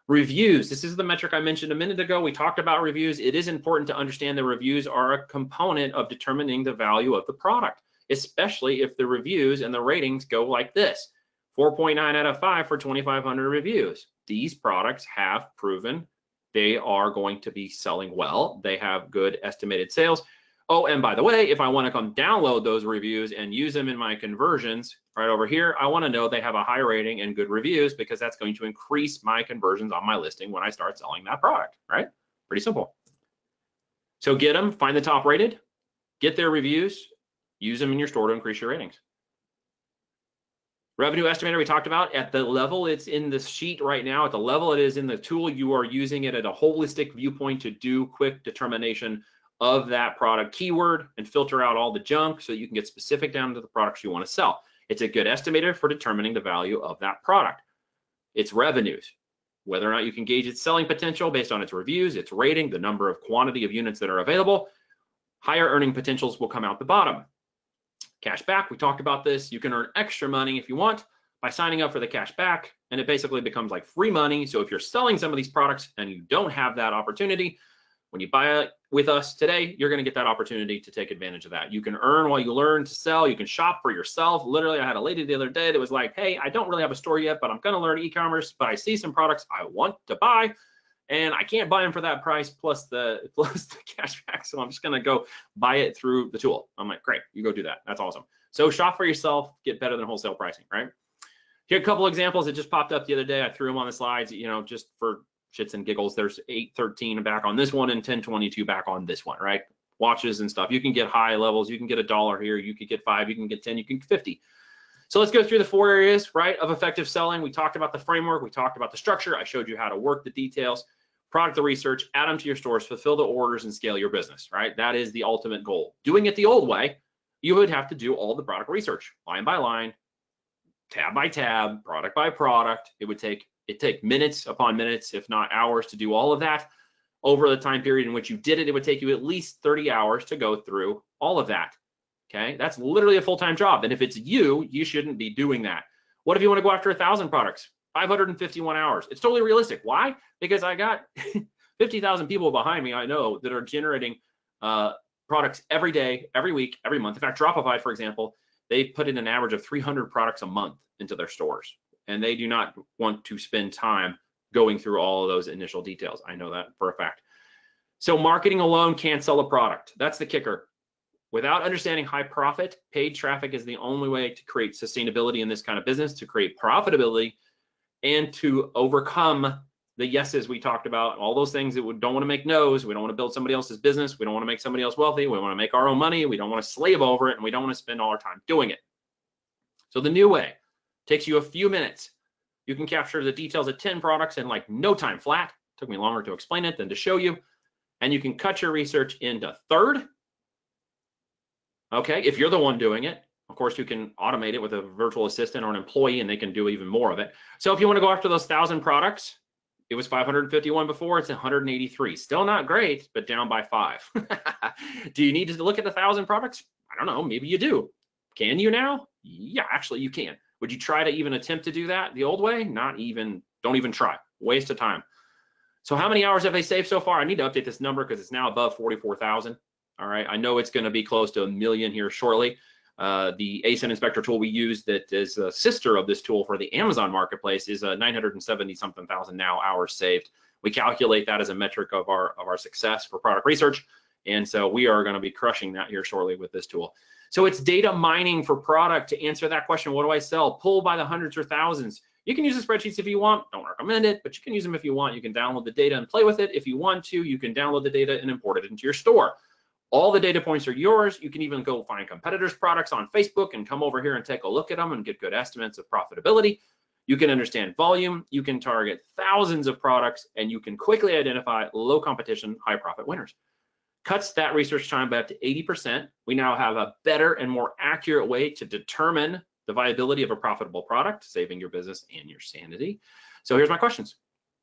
Reviews, this is the metric I mentioned a minute ago. We talked about reviews. It is important to understand that reviews are a component of determining the value of the product, especially if the reviews and the ratings go like this. 4.9 out of 5 for 2,500 reviews. These products have proven they are going to be selling well. They have good estimated sales. Oh, and by the way, if I want to come download those reviews and use them in my conversions right over here, I want to know they have a high rating and good reviews, because that's going to increase my conversions on my listing when I start selling that product, right? Pretty simple. So get them, find the top rated, get their reviews, use them in your store to increase your ratings. Revenue estimator we talked about. At the level it's in the sheet right now, at the level it is in the tool, you are using it at a holistic viewpoint to do quick determination of that product keyword and filter out all the junk so you can get specific down to the products you want to sell. It's a good estimator for determining the value of that product. Its revenues, whether or not you can gauge its selling potential based on its reviews, its rating, the number of quantity of units that are available. Higher earning potentials will come out the bottom. Cash back, we talked about this. You can earn extra money if you want by signing up for the cash back, and it basically becomes like free money. So if you're selling some of these products and you don't have that opportunity, when you buy it with us today, you're going to get that opportunity to take advantage of that. You can earn while you learn to sell. You can shop for yourself. Literally, I had a lady the other day that was like, hey, I don't really have a store yet, but I'm going to learn e-commerce, but I see some products I want to buy, and I can't buy them for that price plus the cash back. So I'm just going to go buy it through the tool. I'm like, great, you go do that. That's awesome. So shop for yourself, get better than wholesale pricing, right? Here are a couple examples that just popped up the other day. I threw them on the slides, you know, just for shits and giggles. There's 813 back on this one and 1022 back on this one, right? Watches and stuff. You can get high levels. You can get $1 here. You could get 5. You can get 10. You can get 50. So let's go through the 4 areas, right, of effective selling. We talked about the framework. We talked about the structure. I showed you how to work the details, product the research, add them to your stores, fulfill the orders, and scale your business, right? That is the ultimate goal. Doing it the old way, you would have to do all the product research, line by line, tab by tab, product by product. It'd take minutes upon minutes, if not hours, to do all of that. Over the time period in which you did it, it would take you at least 30 hours to go through all of that. Okay, that's literally a full-time job. And if it's you, you shouldn't be doing that. What if you want to go after 1,000 products? 551 hours. It's totally realistic. Why? Because I got 50,000 people behind me, I know, that are generating products every day, every week, every month. In fact, Dropify, for example, they put in an average of 300 products a month into their stores, and they do not want to spend time going through all of those initial details. I know that for a fact. So marketing alone can't sell a product. That's the kicker. Without understanding high profit, paid traffic is the only way to create sustainability in this kind of business, to create profitability, and to overcome the yeses we talked about, all those things that we don't want to make no's. We don't want to build somebody else's business. We don't want to make somebody else wealthy. We want to make our own money. We don't want to slave over it, and we don't want to spend all our time doing it. So the new way takes you a few minutes. You can capture the details of 10 products in like no time flat. It took me longer to explain it than to show you. And you can cut your research into third. Okay, if you're the one doing it, of course, you can automate it with a virtual assistant or an employee, and they can do even more of it. So if you want to go after those 1,000 products, it was 551 before, it's 183. Still not great, but down by 5. Do you need to look at 1,000 products? I don't know, maybe you do. Can you now? Yeah, actually you can. Would you try to even attempt to do that the old way? Not even, don't even try, waste of time. So how many hours have they saved so far? I need to update this number because it's now above 44,000. All right, I know it's going to be close to 1 million here shortly. The ASIN Inspector tool we use, that is a sister of this tool for the Amazon marketplace, is 970 something thousand now hours saved. We calculate that as a metric of our success for product research, and so we are going to be crushing that here shortly with this tool. So it's data mining for product to answer that question. What do I sell? Pull by the hundreds or thousands. You can use the spreadsheets if you want. Don't recommend it, but you can use them if you want. You can download the data and play with it. If you want to, you can download the data and import it into your store. All the data points are yours. You can even go find competitors' products on Facebook and come over here and take a look at them and get good estimates of profitability. You can understand volume. You can target thousands of products, and you can quickly identify low competition, high profit winners. Cuts that research time by up to 80%. We now have a better and more accurate way to determine the viability of a profitable product, saving your business and your sanity. So here's my questions.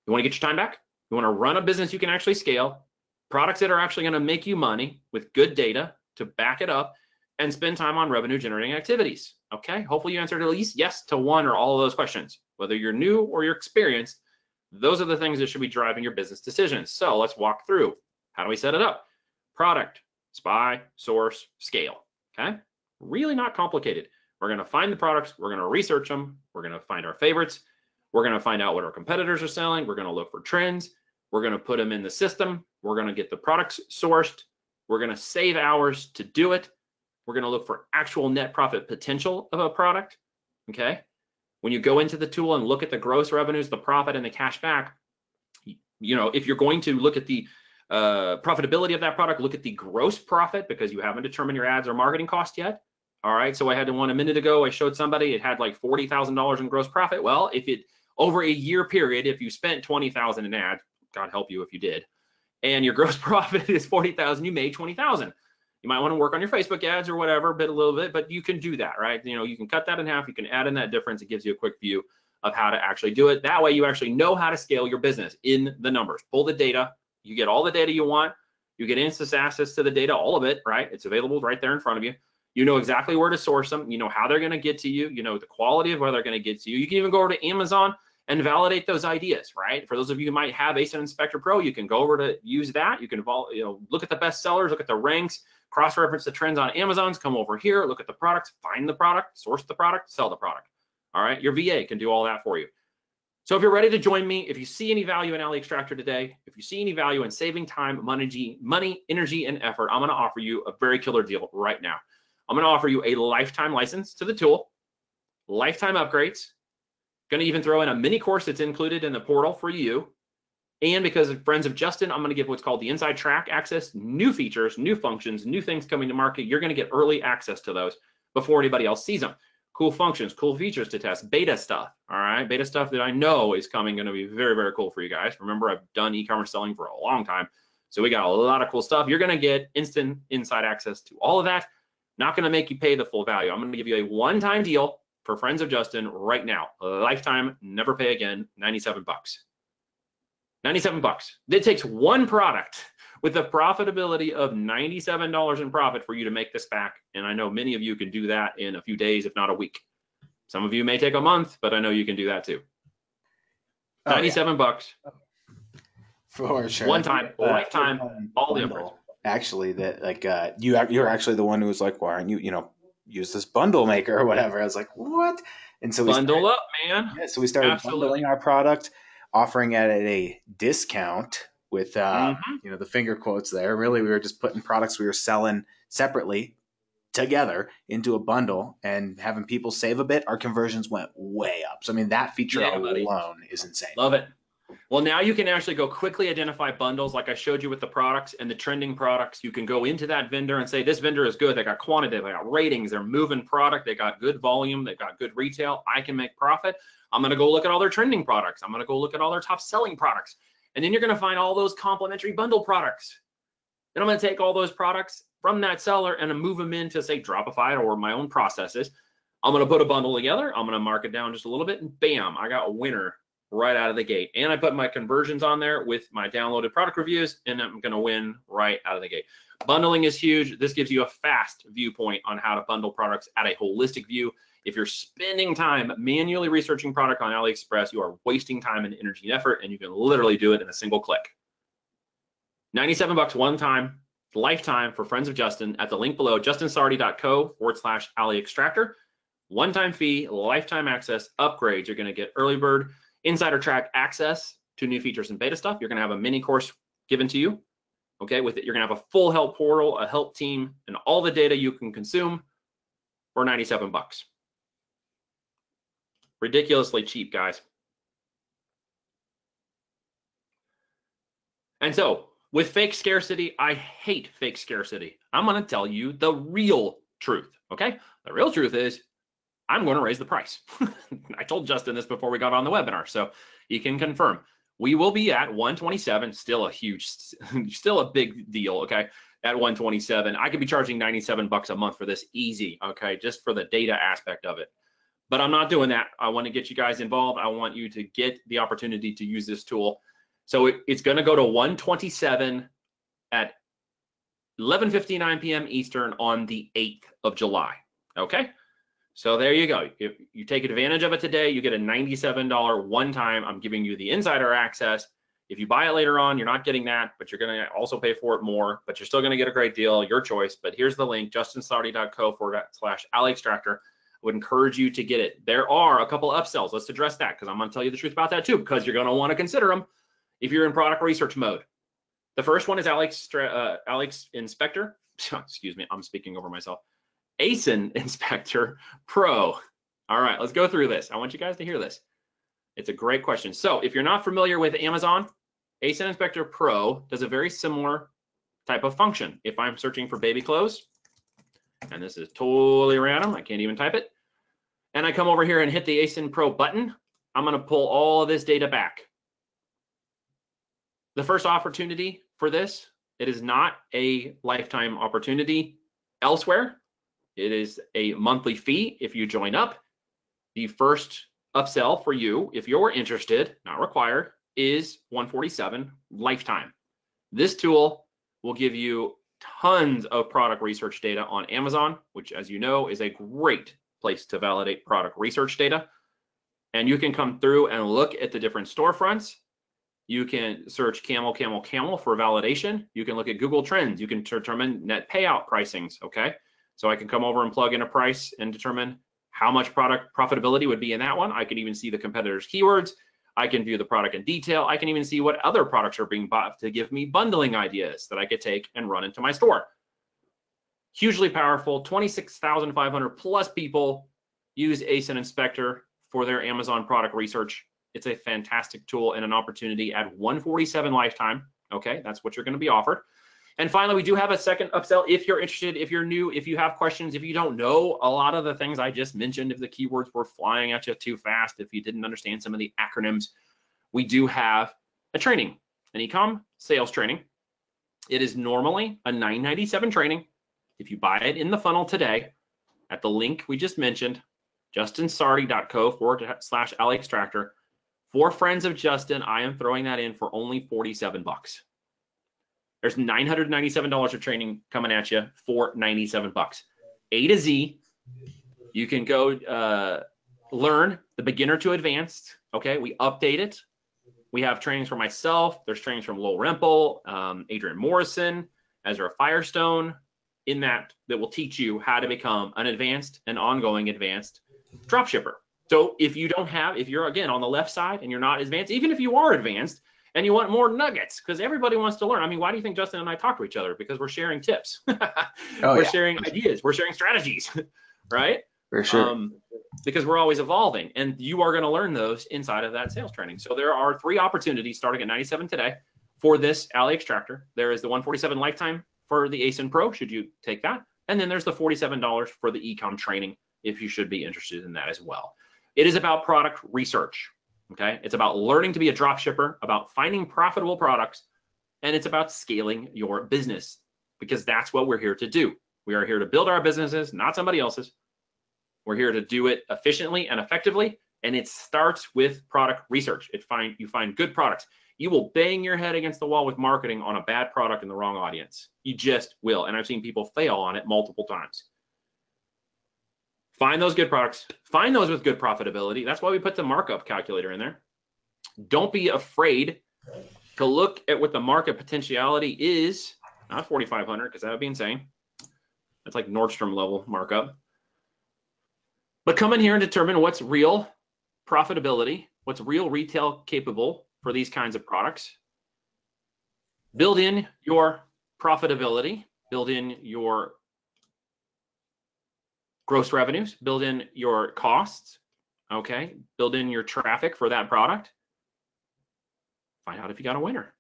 You want to get your time back? You want to run a business you can actually scale, products that are actually going to make you money with good data to back it up, and spend time on revenue generating activities. Okay, hopefully you answered at least yes to one or all of those questions. Whether you're new or you're experienced, those are the things that should be driving your business decisions. So let's walk through. How do we set it up? Product, spy, source, scale. Okay, really not complicated. We're going to find the products, we're going to research them, we're going to find our favorites, we're going to find out what our competitors are selling, we're going to look for trends, we're going to put them in the system, we're going to get the products sourced, we're going to save hours to do it, we're going to look for actual net profit potential of a product. Okay, when you go into the tool and look at the gross revenues, the profit, and the cash back, you know, if you're going to look at the profitability of that product, look at the gross profit, because you haven't determined your ads or marketing cost yet. All right, so I had one a minute ago. I showed somebody it had like $40,000 in gross profit. Well, if it over a year period, if you spent 20,000 in ads, God help you if you did, and your gross profit is 40,000, you made 20,000. You might want to work on your Facebook ads or whatever, a little bit, but you can do that, right? You know, you can cut that in half. You can add in that difference. It gives you a quick view of how to actually do it. That way, you actually know how to scale your business in the numbers. Pull the data. You get all the data you want. You get instant access to the data, all of it, right? It's available right there in front of you. You know exactly where to source them. You know how they're going to get to you. You know the quality of where they're going to get to you. You can even go over to Amazon and validate those ideas, right? For those of you who might have ASIN Inspector Pro, you can go over to use that. You can look at the best sellers, look at the ranks, cross-reference the trends on Amazon's, come over here, look at the products, find the product, source the product, sell the product. All right, your VA can do all that for you. So if you're ready to join me, if you see any value in Ali Extractor today, if you see any value in saving time, money, energy, and effort, I'm going to offer you a very killer deal right now. I'm going to offer you a lifetime license to the tool, lifetime upgrades, going to even throw in a mini course that's included in the portal for you. And because of friends of Justin, I'm going to give what's called the inside track access, new features, new functions, new things coming to market. You're going to get early access to those before anybody else sees them. Cool functions, cool features to test, beta stuff. All right, beta stuff that I know is coming, going to be very, very cool for you guys. Remember, I've done e-commerce selling for a long time, so we got a lot of cool stuff. You're going to get instant inside access to all of that. Not going to make you pay the full value. I'm going to give you a one-time deal for friends of Justin right now. A lifetime, never pay again, 97 bucks. 97 bucks. It takes one product with the profitability of $97 in profit for you to make this back. And I know many of you can do that in a few days, if not a week. Some of you may take a month, but I know you can do that too. 97 bucks. For sure. One time, lifetime, all the upgrades. Actually, that like you're actually the one who was like, why aren't you use this bundle maker or whatever? I was like, what? And so we bundle up, man. Yeah, so we started bundling our product, offering it at a discount with the finger quotes there. Really, we were just putting products we were selling separately together into a bundle and having people save a bit. Our conversions went way up. So I mean, that feature alone is insane. Love it. Well, now you can actually go quickly identify bundles like I showed you with the products and the trending products. You can go into that vendor and say, this vendor is good. They got quantity, they got ratings, they're moving product, they got good volume, they've got good retail. I can make profit. I'm going to go look at all their trending products. I'm going to go look at all their top selling products. And then you're going to find all those complementary bundle products. Then I'm going to take all those products from that seller and move them into, say, Dropify or my own processes. I'm going to put a bundle together. I'm going to mark it down just a little bit, and bam, I got a winner right out of the gate. And I put my conversions on there with my downloaded product reviews, and I'm going to win right out of the gate. Bundling is huge. This gives you a fast viewpoint on how to bundle products at a holistic view. If you're spending time manually researching product on AliExpress, you are wasting time and energy and effort, and you can literally do it in a single click. 97 bucks one time, lifetime for friends of Justin at the link below, justinsardi.co/AliExtractor. One-time fee, lifetime access, upgrades. You're going to get early bird, insider track access to new features and beta stuff. You're going to have a mini course given to you. Okay, with it, you're going to have a full help portal, a help team, and all the data you can consume for 97 bucks. Ridiculously cheap, guys. And so, with fake scarcity, I hate fake scarcity. I'm going to tell you the real truth, okay? The real truth is I'm going to raise the price. I told Justin this before we got on the webinar, so he can confirm. We will be at 127, still a big deal, okay? At 127, I could be charging 97 bucks a month for this easy, okay? Just for the data aspect of it. But I'm not doing that. I want to get you guys involved. I want you to get the opportunity to use this tool. So it's going to go to 127 at 11:59 p.m. Eastern on the 8th of July, okay? So there you go. If you take advantage of it today, you get a $97 one time. I'm giving you the insider access. If you buy it later on, you're not getting that, but you're going to also pay for it more, but you're still going to get a great deal, your choice. But here's the link, justinsardi.co/AliExtractor. I would encourage you to get it. There are a couple upsells. Let's address that because I'm going to tell you the truth about that too, because you're going to want to consider them if you're in product research mode. The first one is Alex Inspector. Excuse me, I'm speaking over myself. ASIN Inspector Pro. All right, let's go through this. I want you guys to hear this. It's a great question. So if you're not familiar with Amazon, ASIN Inspector Pro does a very similar type of function. If I'm searching for baby clothes, and this is totally random, I can't even type it, and I come over here and hit the ASIN Pro button, I'm going to pull all of this data back. The first opportunity for this, it is not a lifetime opportunity elsewhere. It is a monthly fee if you join up. The first upsell for you, if you're interested, not required, is 147 lifetime. This tool will give you tons of product research data on Amazon, which, as you know, is a great place to validate product research data. And you can come through and look at the different storefronts. You can search camel, camel, camel for validation. You can look at Google Trends. You can determine net payout pricings, okay? So I can come over and plug in a price and determine how much product profitability would be in that one. I can even see the competitors' keywords. I can view the product in detail. I can even see what other products are being bought to give me bundling ideas that I could take and run into my store. Hugely powerful, 26,500 plus people use ASIN Inspector for their Amazon product research. It's a fantastic tool and an opportunity at 147 lifetime. Okay, that's what you're going to be offered. And finally, we do have a second upsell. If you're interested, if you're new, if you have questions, if you don't know a lot of the things I just mentioned, if the keywords were flying at you too fast, if you didn't understand some of the acronyms, we do have a training, an e-com sales training. It is normally a $997 training. If you buy it in the funnel today at the link we just mentioned, justinsardi.co/AliExtractor, for friends of Justin, I am throwing that in for only 47 bucks. There's $997 of training coming at you for 97 bucks. A to Z. You can go learn the beginner to advanced. Okay, we update it. We have trainings for myself. There's trainings from Lowell Rempel, Adrian Morrison, Ezra Firestone, in that will teach you how to become an advanced and ongoing advanced dropshipper. So if you're again on the left side and you're not advanced, even if you are advanced and you want more nuggets, because everybody wants to learn. I mean, why do you think Justin and I talk to each other? Because we're sharing tips. We're sharing ideas. We're sharing strategies, right? For sure. Because we're always evolving, and you are going to learn those inside of that sales training. So there are 3 opportunities starting at 97 today for this AliExtractor. There is the 147 lifetime for the ASIN Pro, should you take that. And then there's the $47 for the e-com training, if you should be interested in that as well. It is about product research, okay? It's about learning to be a drop shipper, about finding profitable products, and it's about scaling your business, because that's what we're here to do. We are here to build our businesses, not somebody else's. We're here to do it efficiently and effectively, and it starts with product research. You find good products. You will bang your head against the wall with marketing on a bad product in the wrong audience. You just will, and I've seen people fail on it multiple times. Find those good products. Find those with good profitability. That's why we put the markup calculator in there. Don't be afraid to look at what the market potentiality is. Not 4,500, because that would be insane. That's like Nordstrom level markup. But come in here and determine what's real profitability, what's real retail capable for these kinds of products. Build in your profitability, build in your gross revenues, build in your costs, okay? Build in your traffic for that product. Find out if you got a winner.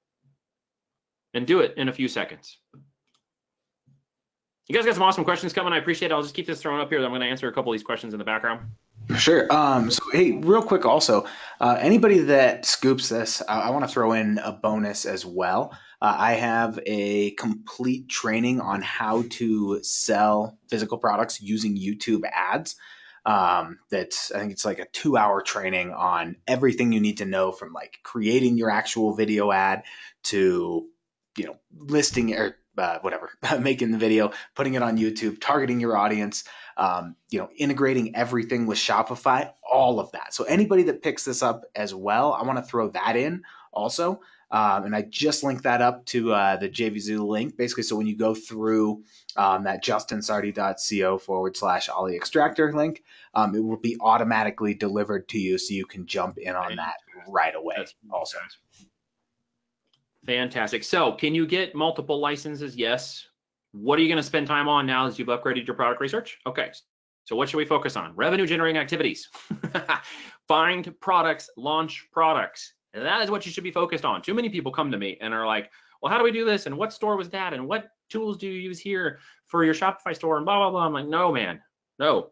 And do it in a few seconds. You guys got some awesome questions coming. I appreciate it. I'll just keep this thrown up here. I'm going to answer a couple of these questions in the background. Sure. So, hey, real quick also, anybody that scoops this, I want to throw in a bonus as well. I have a complete training on how to sell physical products using YouTube ads. I think it's like a 2-hour training on everything you need to know, from like creating your actual video ad to, listing or whatever, making the video, putting it on YouTube, targeting your audience, integrating everything with Shopify, all of that. So anybody that picks this up as well, I want to throw that in also. And I just linked that up to the JVZoo link, basically. So when you go through that justinsardi.co/AliExtractor link, it will be automatically delivered to you, so you can jump in on that right away. That's also fantastic. So can you get multiple licenses? Yes. What are you going to spend time on now as you've upgraded your product research? Okay. So what should we focus on? Revenue generating activities. Find products, launch products. And that is what you should be focused on. Too many people come to me and are like, well, how do we do this? And what store was that? And what tools do you use here for your Shopify store and blah, blah, blah. I'm like, no, man, no,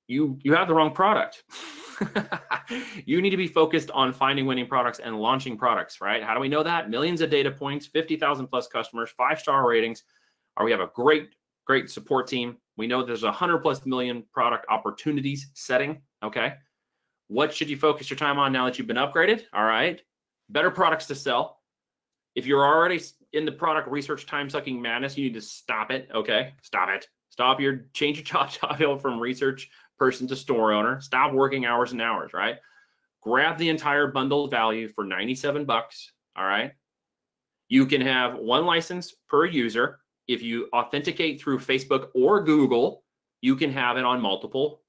you have the wrong product. You need to be focused on finding winning products and launching products, right? How do we know that? Millions of data points, 50,000 plus customers, 5-star ratings. Or we have a great support team. We know there's 100+ million product opportunities setting, okay? What should you focus your time on now that you've been upgraded? All right, better products to sell. If you're already in the product research time-sucking madness, you need to stop it, okay? Stop it. Change your job title from research person to store owner. Stop working hours and hours, right? Grab the entire bundled value for 97 bucks, all right? You can have one license per user. If you authenticate through Facebook or Google, you can have it on multiple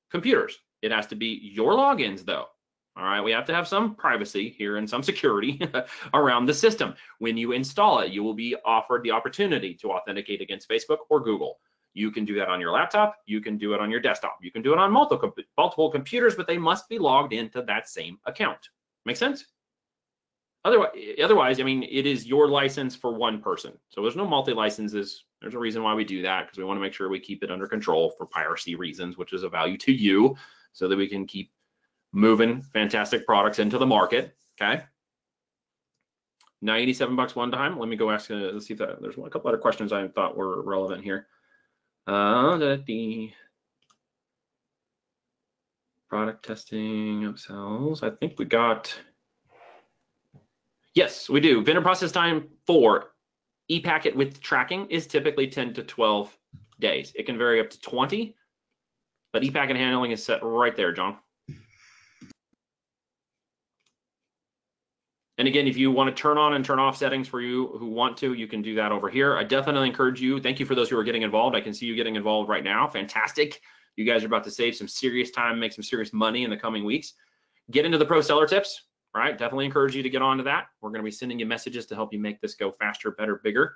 computers. It has to be your logins though. All right, we have to have some privacy here and some security around the system. When you install it, you will be offered the opportunity to authenticate against Facebook or Google. You can do that on your laptop. You can do it on your desktop. You can do it on multiple computers, but they must be logged into that same account. Make sense? Otherwise, I mean, it is your license for one person. So there's no multi-licenses. There's a reason why we do that, because we want to make sure we keep it under control for piracy reasons, which is a value to you, so that we can keep moving fantastic products into the market, okay? 97 bucks one time. Let me go ask, let's see if there's a couple other questions I thought were relevant here. The product testing upsells. I think we got, yes, we do. Vendor process time for ePacket with tracking is typically 10 to 12 days. It can vary up to 20, but ePacket handling is set right there, John. And again, if you want to turn on and turn off settings for you who want to, you can do that over here. I definitely encourage you. Thank you for those who are getting involved. I can see you getting involved right now. Fantastic. You guys are about to save some serious time, make some serious money in the coming weeks. Get into the pro seller tips, right? Definitely encourage you to get onto that. We're going to be sending you messages to help you make this go faster, better, bigger.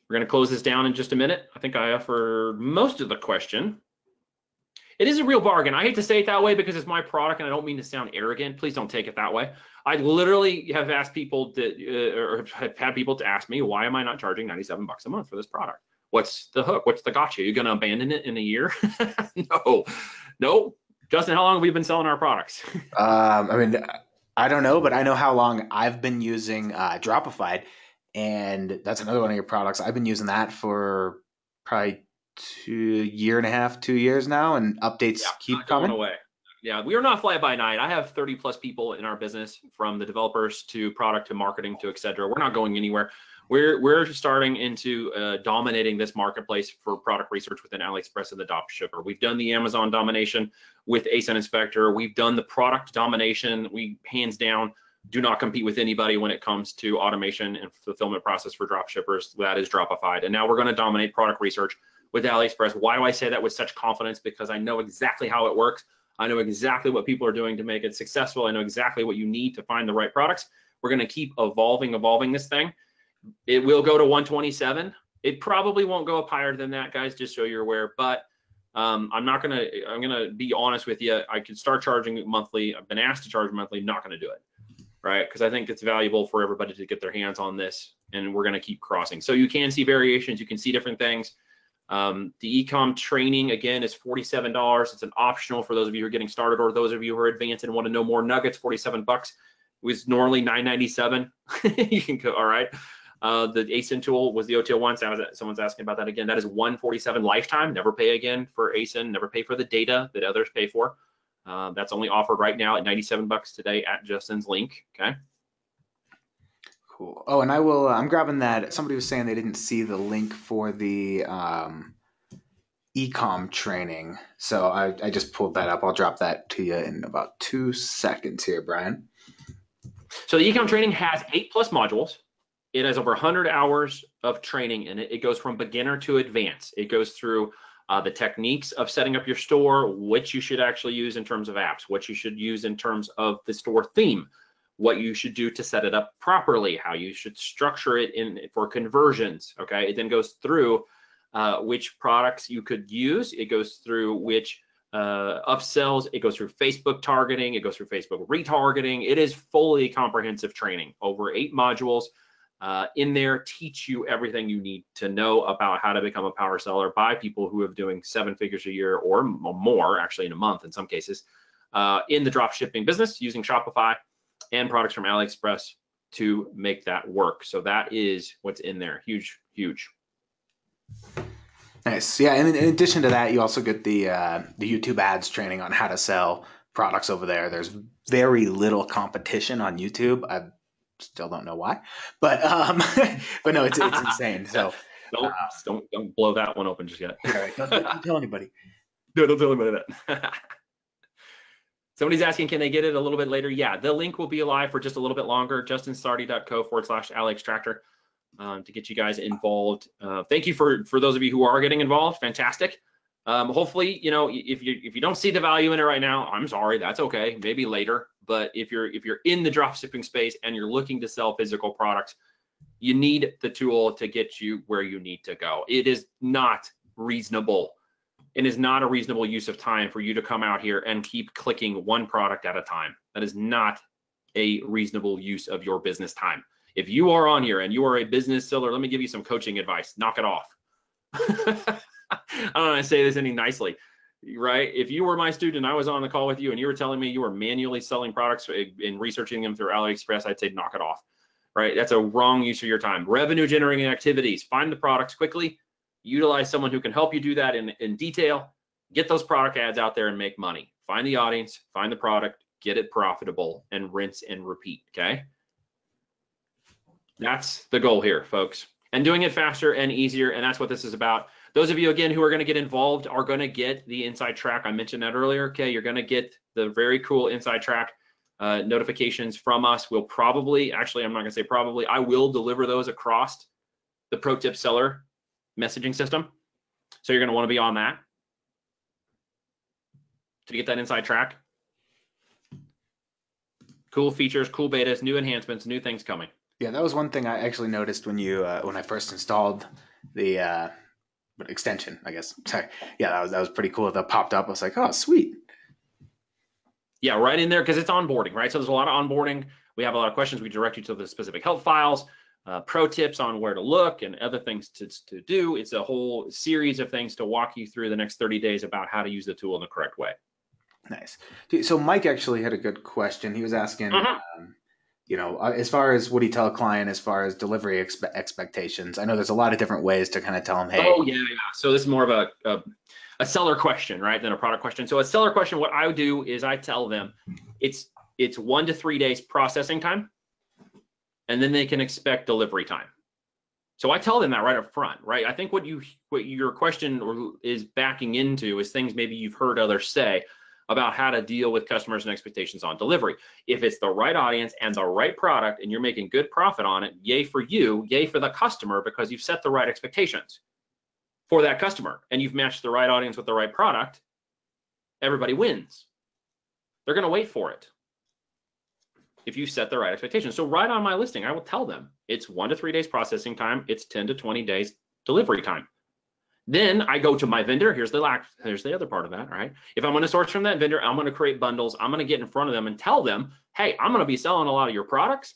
We're going to close this down in just a minute. I think I offered most of the question. It is a real bargain. I hate to say it that way because it's my product and I don't mean to sound arrogant. Please don't take it that way. I literally have asked people or have had people to ask me, why am I not charging 97 bucks a month for this product? What's the hook? What's the gotcha? You're going to abandon it in a year? No. Justin, how long have we been selling our products? I mean, I don't know, but I know how long I've been using Dropified, and that's another one of your products. I've been using that for probably 2.5, 2 years now, and updates keep coming away. Yeah, we are not fly by night. I have 30+ people in our business, from the developers to product to marketing to et cetera. We're not going anywhere. We're starting into dominating this marketplace for product research within AliExpress and the drop shipper. We've done the Amazon domination with ASIN Inspector. We've done the product domination. We hands down do not compete with anybody when it comes to automation and fulfillment process for drop shippers. That is Dropified. And now we're going to dominate product research with AliExpress. Why do I say that with such confidence? Because I know exactly how it works. I know exactly what people are doing to make it successful. I know exactly what you need to find the right products. We're going to keep evolving this thing. It will go to 127. It probably won't go up higher than that, guys, just so you're aware. But I'm going to be honest with you. I could start charging monthly. I've been asked to charge monthly. Not going to do it, right? Because I think it's valuable for everybody to get their hands on this, and we're going to keep crossing. So you can see variations. You can see different things. The ecom training, again, is $47. It's an optional for those of you who are getting started, or those of you who are advanced and want to know more nuggets. 47 bucks. It was normally $9.97. You can go, all right. The ASIN tool was the OTL1. Someone's asking about that again. That is $147 lifetime. Never pay again for ASIN. Never pay for the data that others pay for. That's only offered right now at 97 bucks today at Justin's link. Okay. Cool. Oh, and I will. I'm grabbing that. Somebody was saying they didn't see the link for the ecom training, so I just pulled that up. I'll drop that to you in about 2 seconds here, Brian. So the ecom training has 8+ modules. It has over 100 hours of training in it. It goes from beginner to advanced. It goes through the techniques of setting up your store, what you should actually use in terms of apps, what you should use in terms of the store theme, what you should do to set it up properly, how you should structure it for conversions. Okay. It then goes through which products you could use. It goes through which upsells. It goes through Facebook targeting. It goes through Facebook retargeting. It is fully comprehensive training, over 8 modules in there, teach you everything you need to know about how to become a power seller by people who are doing 7 figures a year or more, actually in a month in some cases, in the drop shipping business using Shopify and products from AliExpress to make that work. So that is what's in there. Huge, huge. Nice. Yeah, and in addition to that, you also get the YouTube ads training on how to sell products over there. There's very little competition on YouTube. I still don't know why, but but no, it's insane. So don't blow that one open just yet. All right, don't tell anybody. No, don't tell anybody that. Somebody's asking, can they get it a little bit later? Yeah, the link will be live for just a little bit longer. justinsardi.co/AliExtractor to get you guys involved. Thank you for those of you who are getting involved. Fantastic. Hopefully, you know, if you don't see the value in it right now, I'm sorry, that's okay. Maybe later. But if you're in the drop shipping space and you're looking to sell physical products, you need the tool to get you where you need to go. It is not reasonable. It is not a reasonable use of time for you to come out here and keep clicking one product at a time. That is not a reasonable use of your business time. If you are on here and you are a business seller, let me give you some coaching advice. Knock it off. I don't want to say this any nicely, right? If you were my student, I was on the call with you and you were telling me you were manually selling products and researching them through AliExpress, I'd say knock it off, right? That's a wrong use of your time. Revenue generating activities, find the products quickly, utilize someone who can help you do that in detail, get those product ads out there and make money. Find the audience, find the product, get it profitable, and rinse and repeat, okay? That's the goal here, folks. And doing it faster and easier, and that's what this is about. Those of you, again, who are going to get involved are going to get the inside track. I mentioned that earlier, okay? You're going to get the very cool inside track notifications from us. We'll probably, actually, I'm not going to say probably, I will deliver those across the Pro Tip Seller messaging system. So you're going to want to be on that to get that inside track. Cool features, cool betas, new enhancements, new things coming. Yeah, that was one thing I actually noticed when you when I first installed the extension, I guess. Sorry. Yeah, that was pretty cool. That popped up. I was like, oh, sweet. Yeah, right in there because it's onboarding, right? So there's a lot of onboarding. We have a lot of questions. We direct you to the specific help files, pro tips on where to look and other things to do. It's a whole series of things to walk you through the next 30 days about how to use the tool in the correct way. Nice. So Mike actually had a good question. He was asking, you know, as far as what do you tell a client as far as delivery expectations? I know there's a lot of different ways to kind of tell them, hey. Oh, yeah. So this is more of a seller question, right, than a product question. So a seller question, what I do is I tell them it's 1 to 3 days processing time, and then they can expect delivery time. So I tell them that right up front, right? I think what your question is backing into is things maybe you've heard others say about how to deal with customers and expectations on delivery. If it's the right audience and the right product and you're making good profit on it, yay for you, yay for the customer, because you've set the right expectations for that customer and you've matched the right audience with the right product, everybody wins. They're gonna wait for it if you set the right expectations. So right on my listing, I will tell them it's 1 to 3 days processing time, it's 10 to 20 days delivery time. Then I go to my vendor. Here's the other part of that, right? If I'm going to source from that vendor, I'm going to create bundles. I'm going to get in front of them and tell them, hey, I'm going to be selling a lot of your products.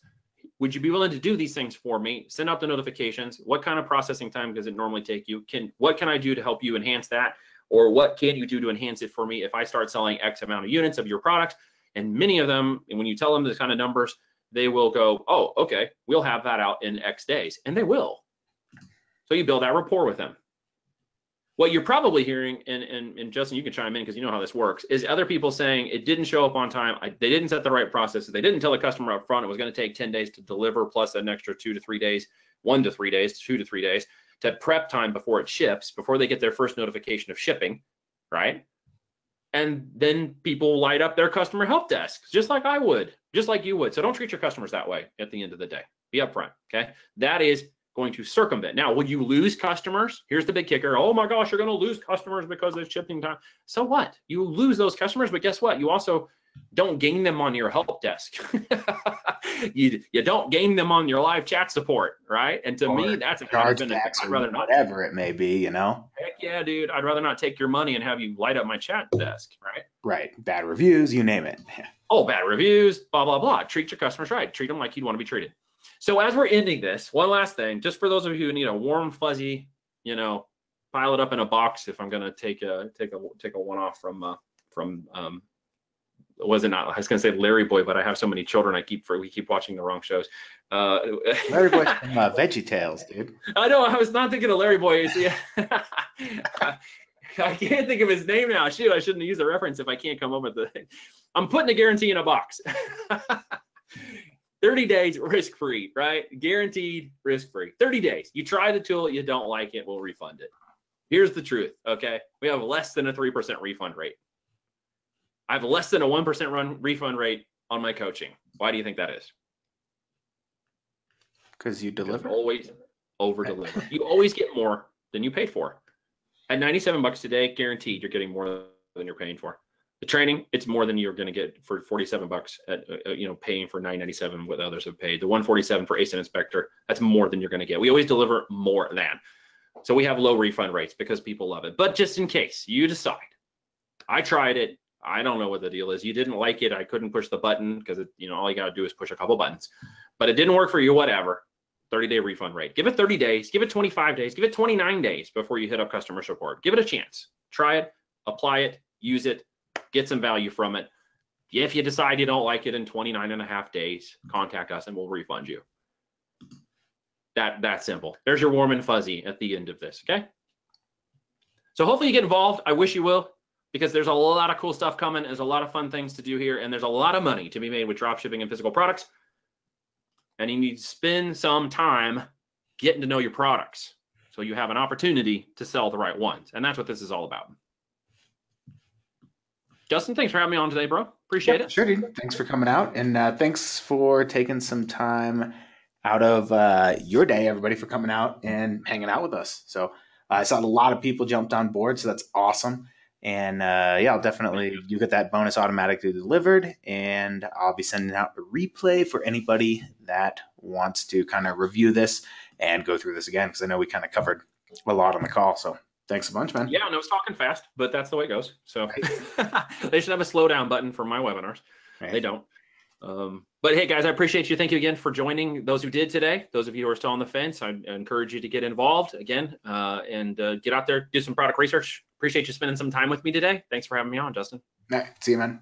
Would you be willing to do these things for me? Send out the notifications. What kind of processing time does it normally take you? What can I do to help you enhance that? Or what can you do to enhance it for me if I start selling X amount of units of your products? And many of them, and when you tell them the kind of numbers, they will go, oh, okay, we'll have that out in X days. And they will. So you build that rapport with them. What you're probably hearing, and Justin, you can chime in because you know how this works, is other people saying it didn't show up on time. They didn't set the right processes. They didn't tell the customer up front it was going to take 10 days to deliver plus an extra 2 to 3 days, 1 to 3 days, 2 to 3 days to prep time before it ships, before they get their first notification of shipping, right? And then people light up their customer help desks, just like I would, just like you would. So don't treat your customers that way at the end of the day. Be upfront, okay? That is going to circumvent. Now, will you lose customers? Here's the big kicker. Oh my gosh, you're going to lose customers because of shipping time. So what? You lose those customers, but guess what? You also Don't gain them on your help desk. you don't gain them on your live chat support, right? And to me, Or that's a bad benefit. chargebacks I'd or rather not. whatever it may be, you know? Heck yeah, dude. I'd rather not take your money and have you light up my chat desk, right? Right. Bad reviews, you name it. Oh, bad reviews, blah, blah, blah. Treat your customers right. Treat them like you'd want to be treated. So as we're ending this, one last thing, just for those of you who need a warm, fuzzy, you know, pile it up in a box. If I'm going to take a one-off from was it not? I was going to say Larry Boy, but I have so many children. We keep watching the wrong shows. Larry Boy's from Veggie Tales, dude. I know. I was not thinking of Larry Boy. I can't think of his name now. Shoot, I shouldn't use a reference if I can't come up with the. I'm putting a guarantee in a box. 30 days risk-free, right? Guaranteed risk-free. 30 days. You try the tool, you don't like it, we'll refund it. Here's the truth, okay? We have less than a 3% refund rate. I have less than a 1% refund rate on my coaching. Why do you think that is? Because you deliver. Always over-deliver. You always get more than you paid for. At $97 today, guaranteed you're getting more than you're paying for. The training, it's more than you're going to get for $47 at paying for $9.97 what others have paid. The $147 for ACE and Inspector, that's more than you're going to get. We always deliver more than. So we have low refund rates because people love it. But just in case you decide, I tried it, I don't know what the deal is. You didn't like it, I couldn't push the button because all you got to do is push a couple buttons. But it didn't work for you, whatever. 30-day refund rate. Give it 30 days, give it 25 days, give it 29 days before you hit up customer support. Give it a chance. Try it, apply it, use it, get some value from it. If you decide you don't like it in 29.5 days, contact us and we'll refund you. That's simple. There's your warm and fuzzy at the end of this, okay? So hopefully you get involved. I wish you will, because there's a lot of cool stuff coming. There's a lot of fun things to do here, and there's a lot of money to be made with drop shipping and physical products. And you need to spend some time getting to know your products so you have an opportunity to sell the right ones. And that's what this is all about. Justin, thanks for having me on today, bro. Appreciate it. Sure, dude. Thanks for coming out, and thanks for taking some time out of your day, everybody, for coming out and hanging out with us. So I saw a lot of people jumped on board, so that's awesome. And I'll definitely, you get that bonus automatically delivered, and I'll be sending out a replay for anybody that wants to kind of review this and go through this again, because I know we kind of covered a lot on the call. So thanks a bunch, man. Yeah, and I was talking fast, but that's the way it goes. So they should have a slow down button for my webinars. Right. They don't. But hey, guys, I appreciate you. Thank you again for joining. Those who did today, those of you who are still on the fence, I encourage you to get involved again and get out there, do some product research. Appreciate you spending some time with me today. Thanks for having me on, Justin. See you, man.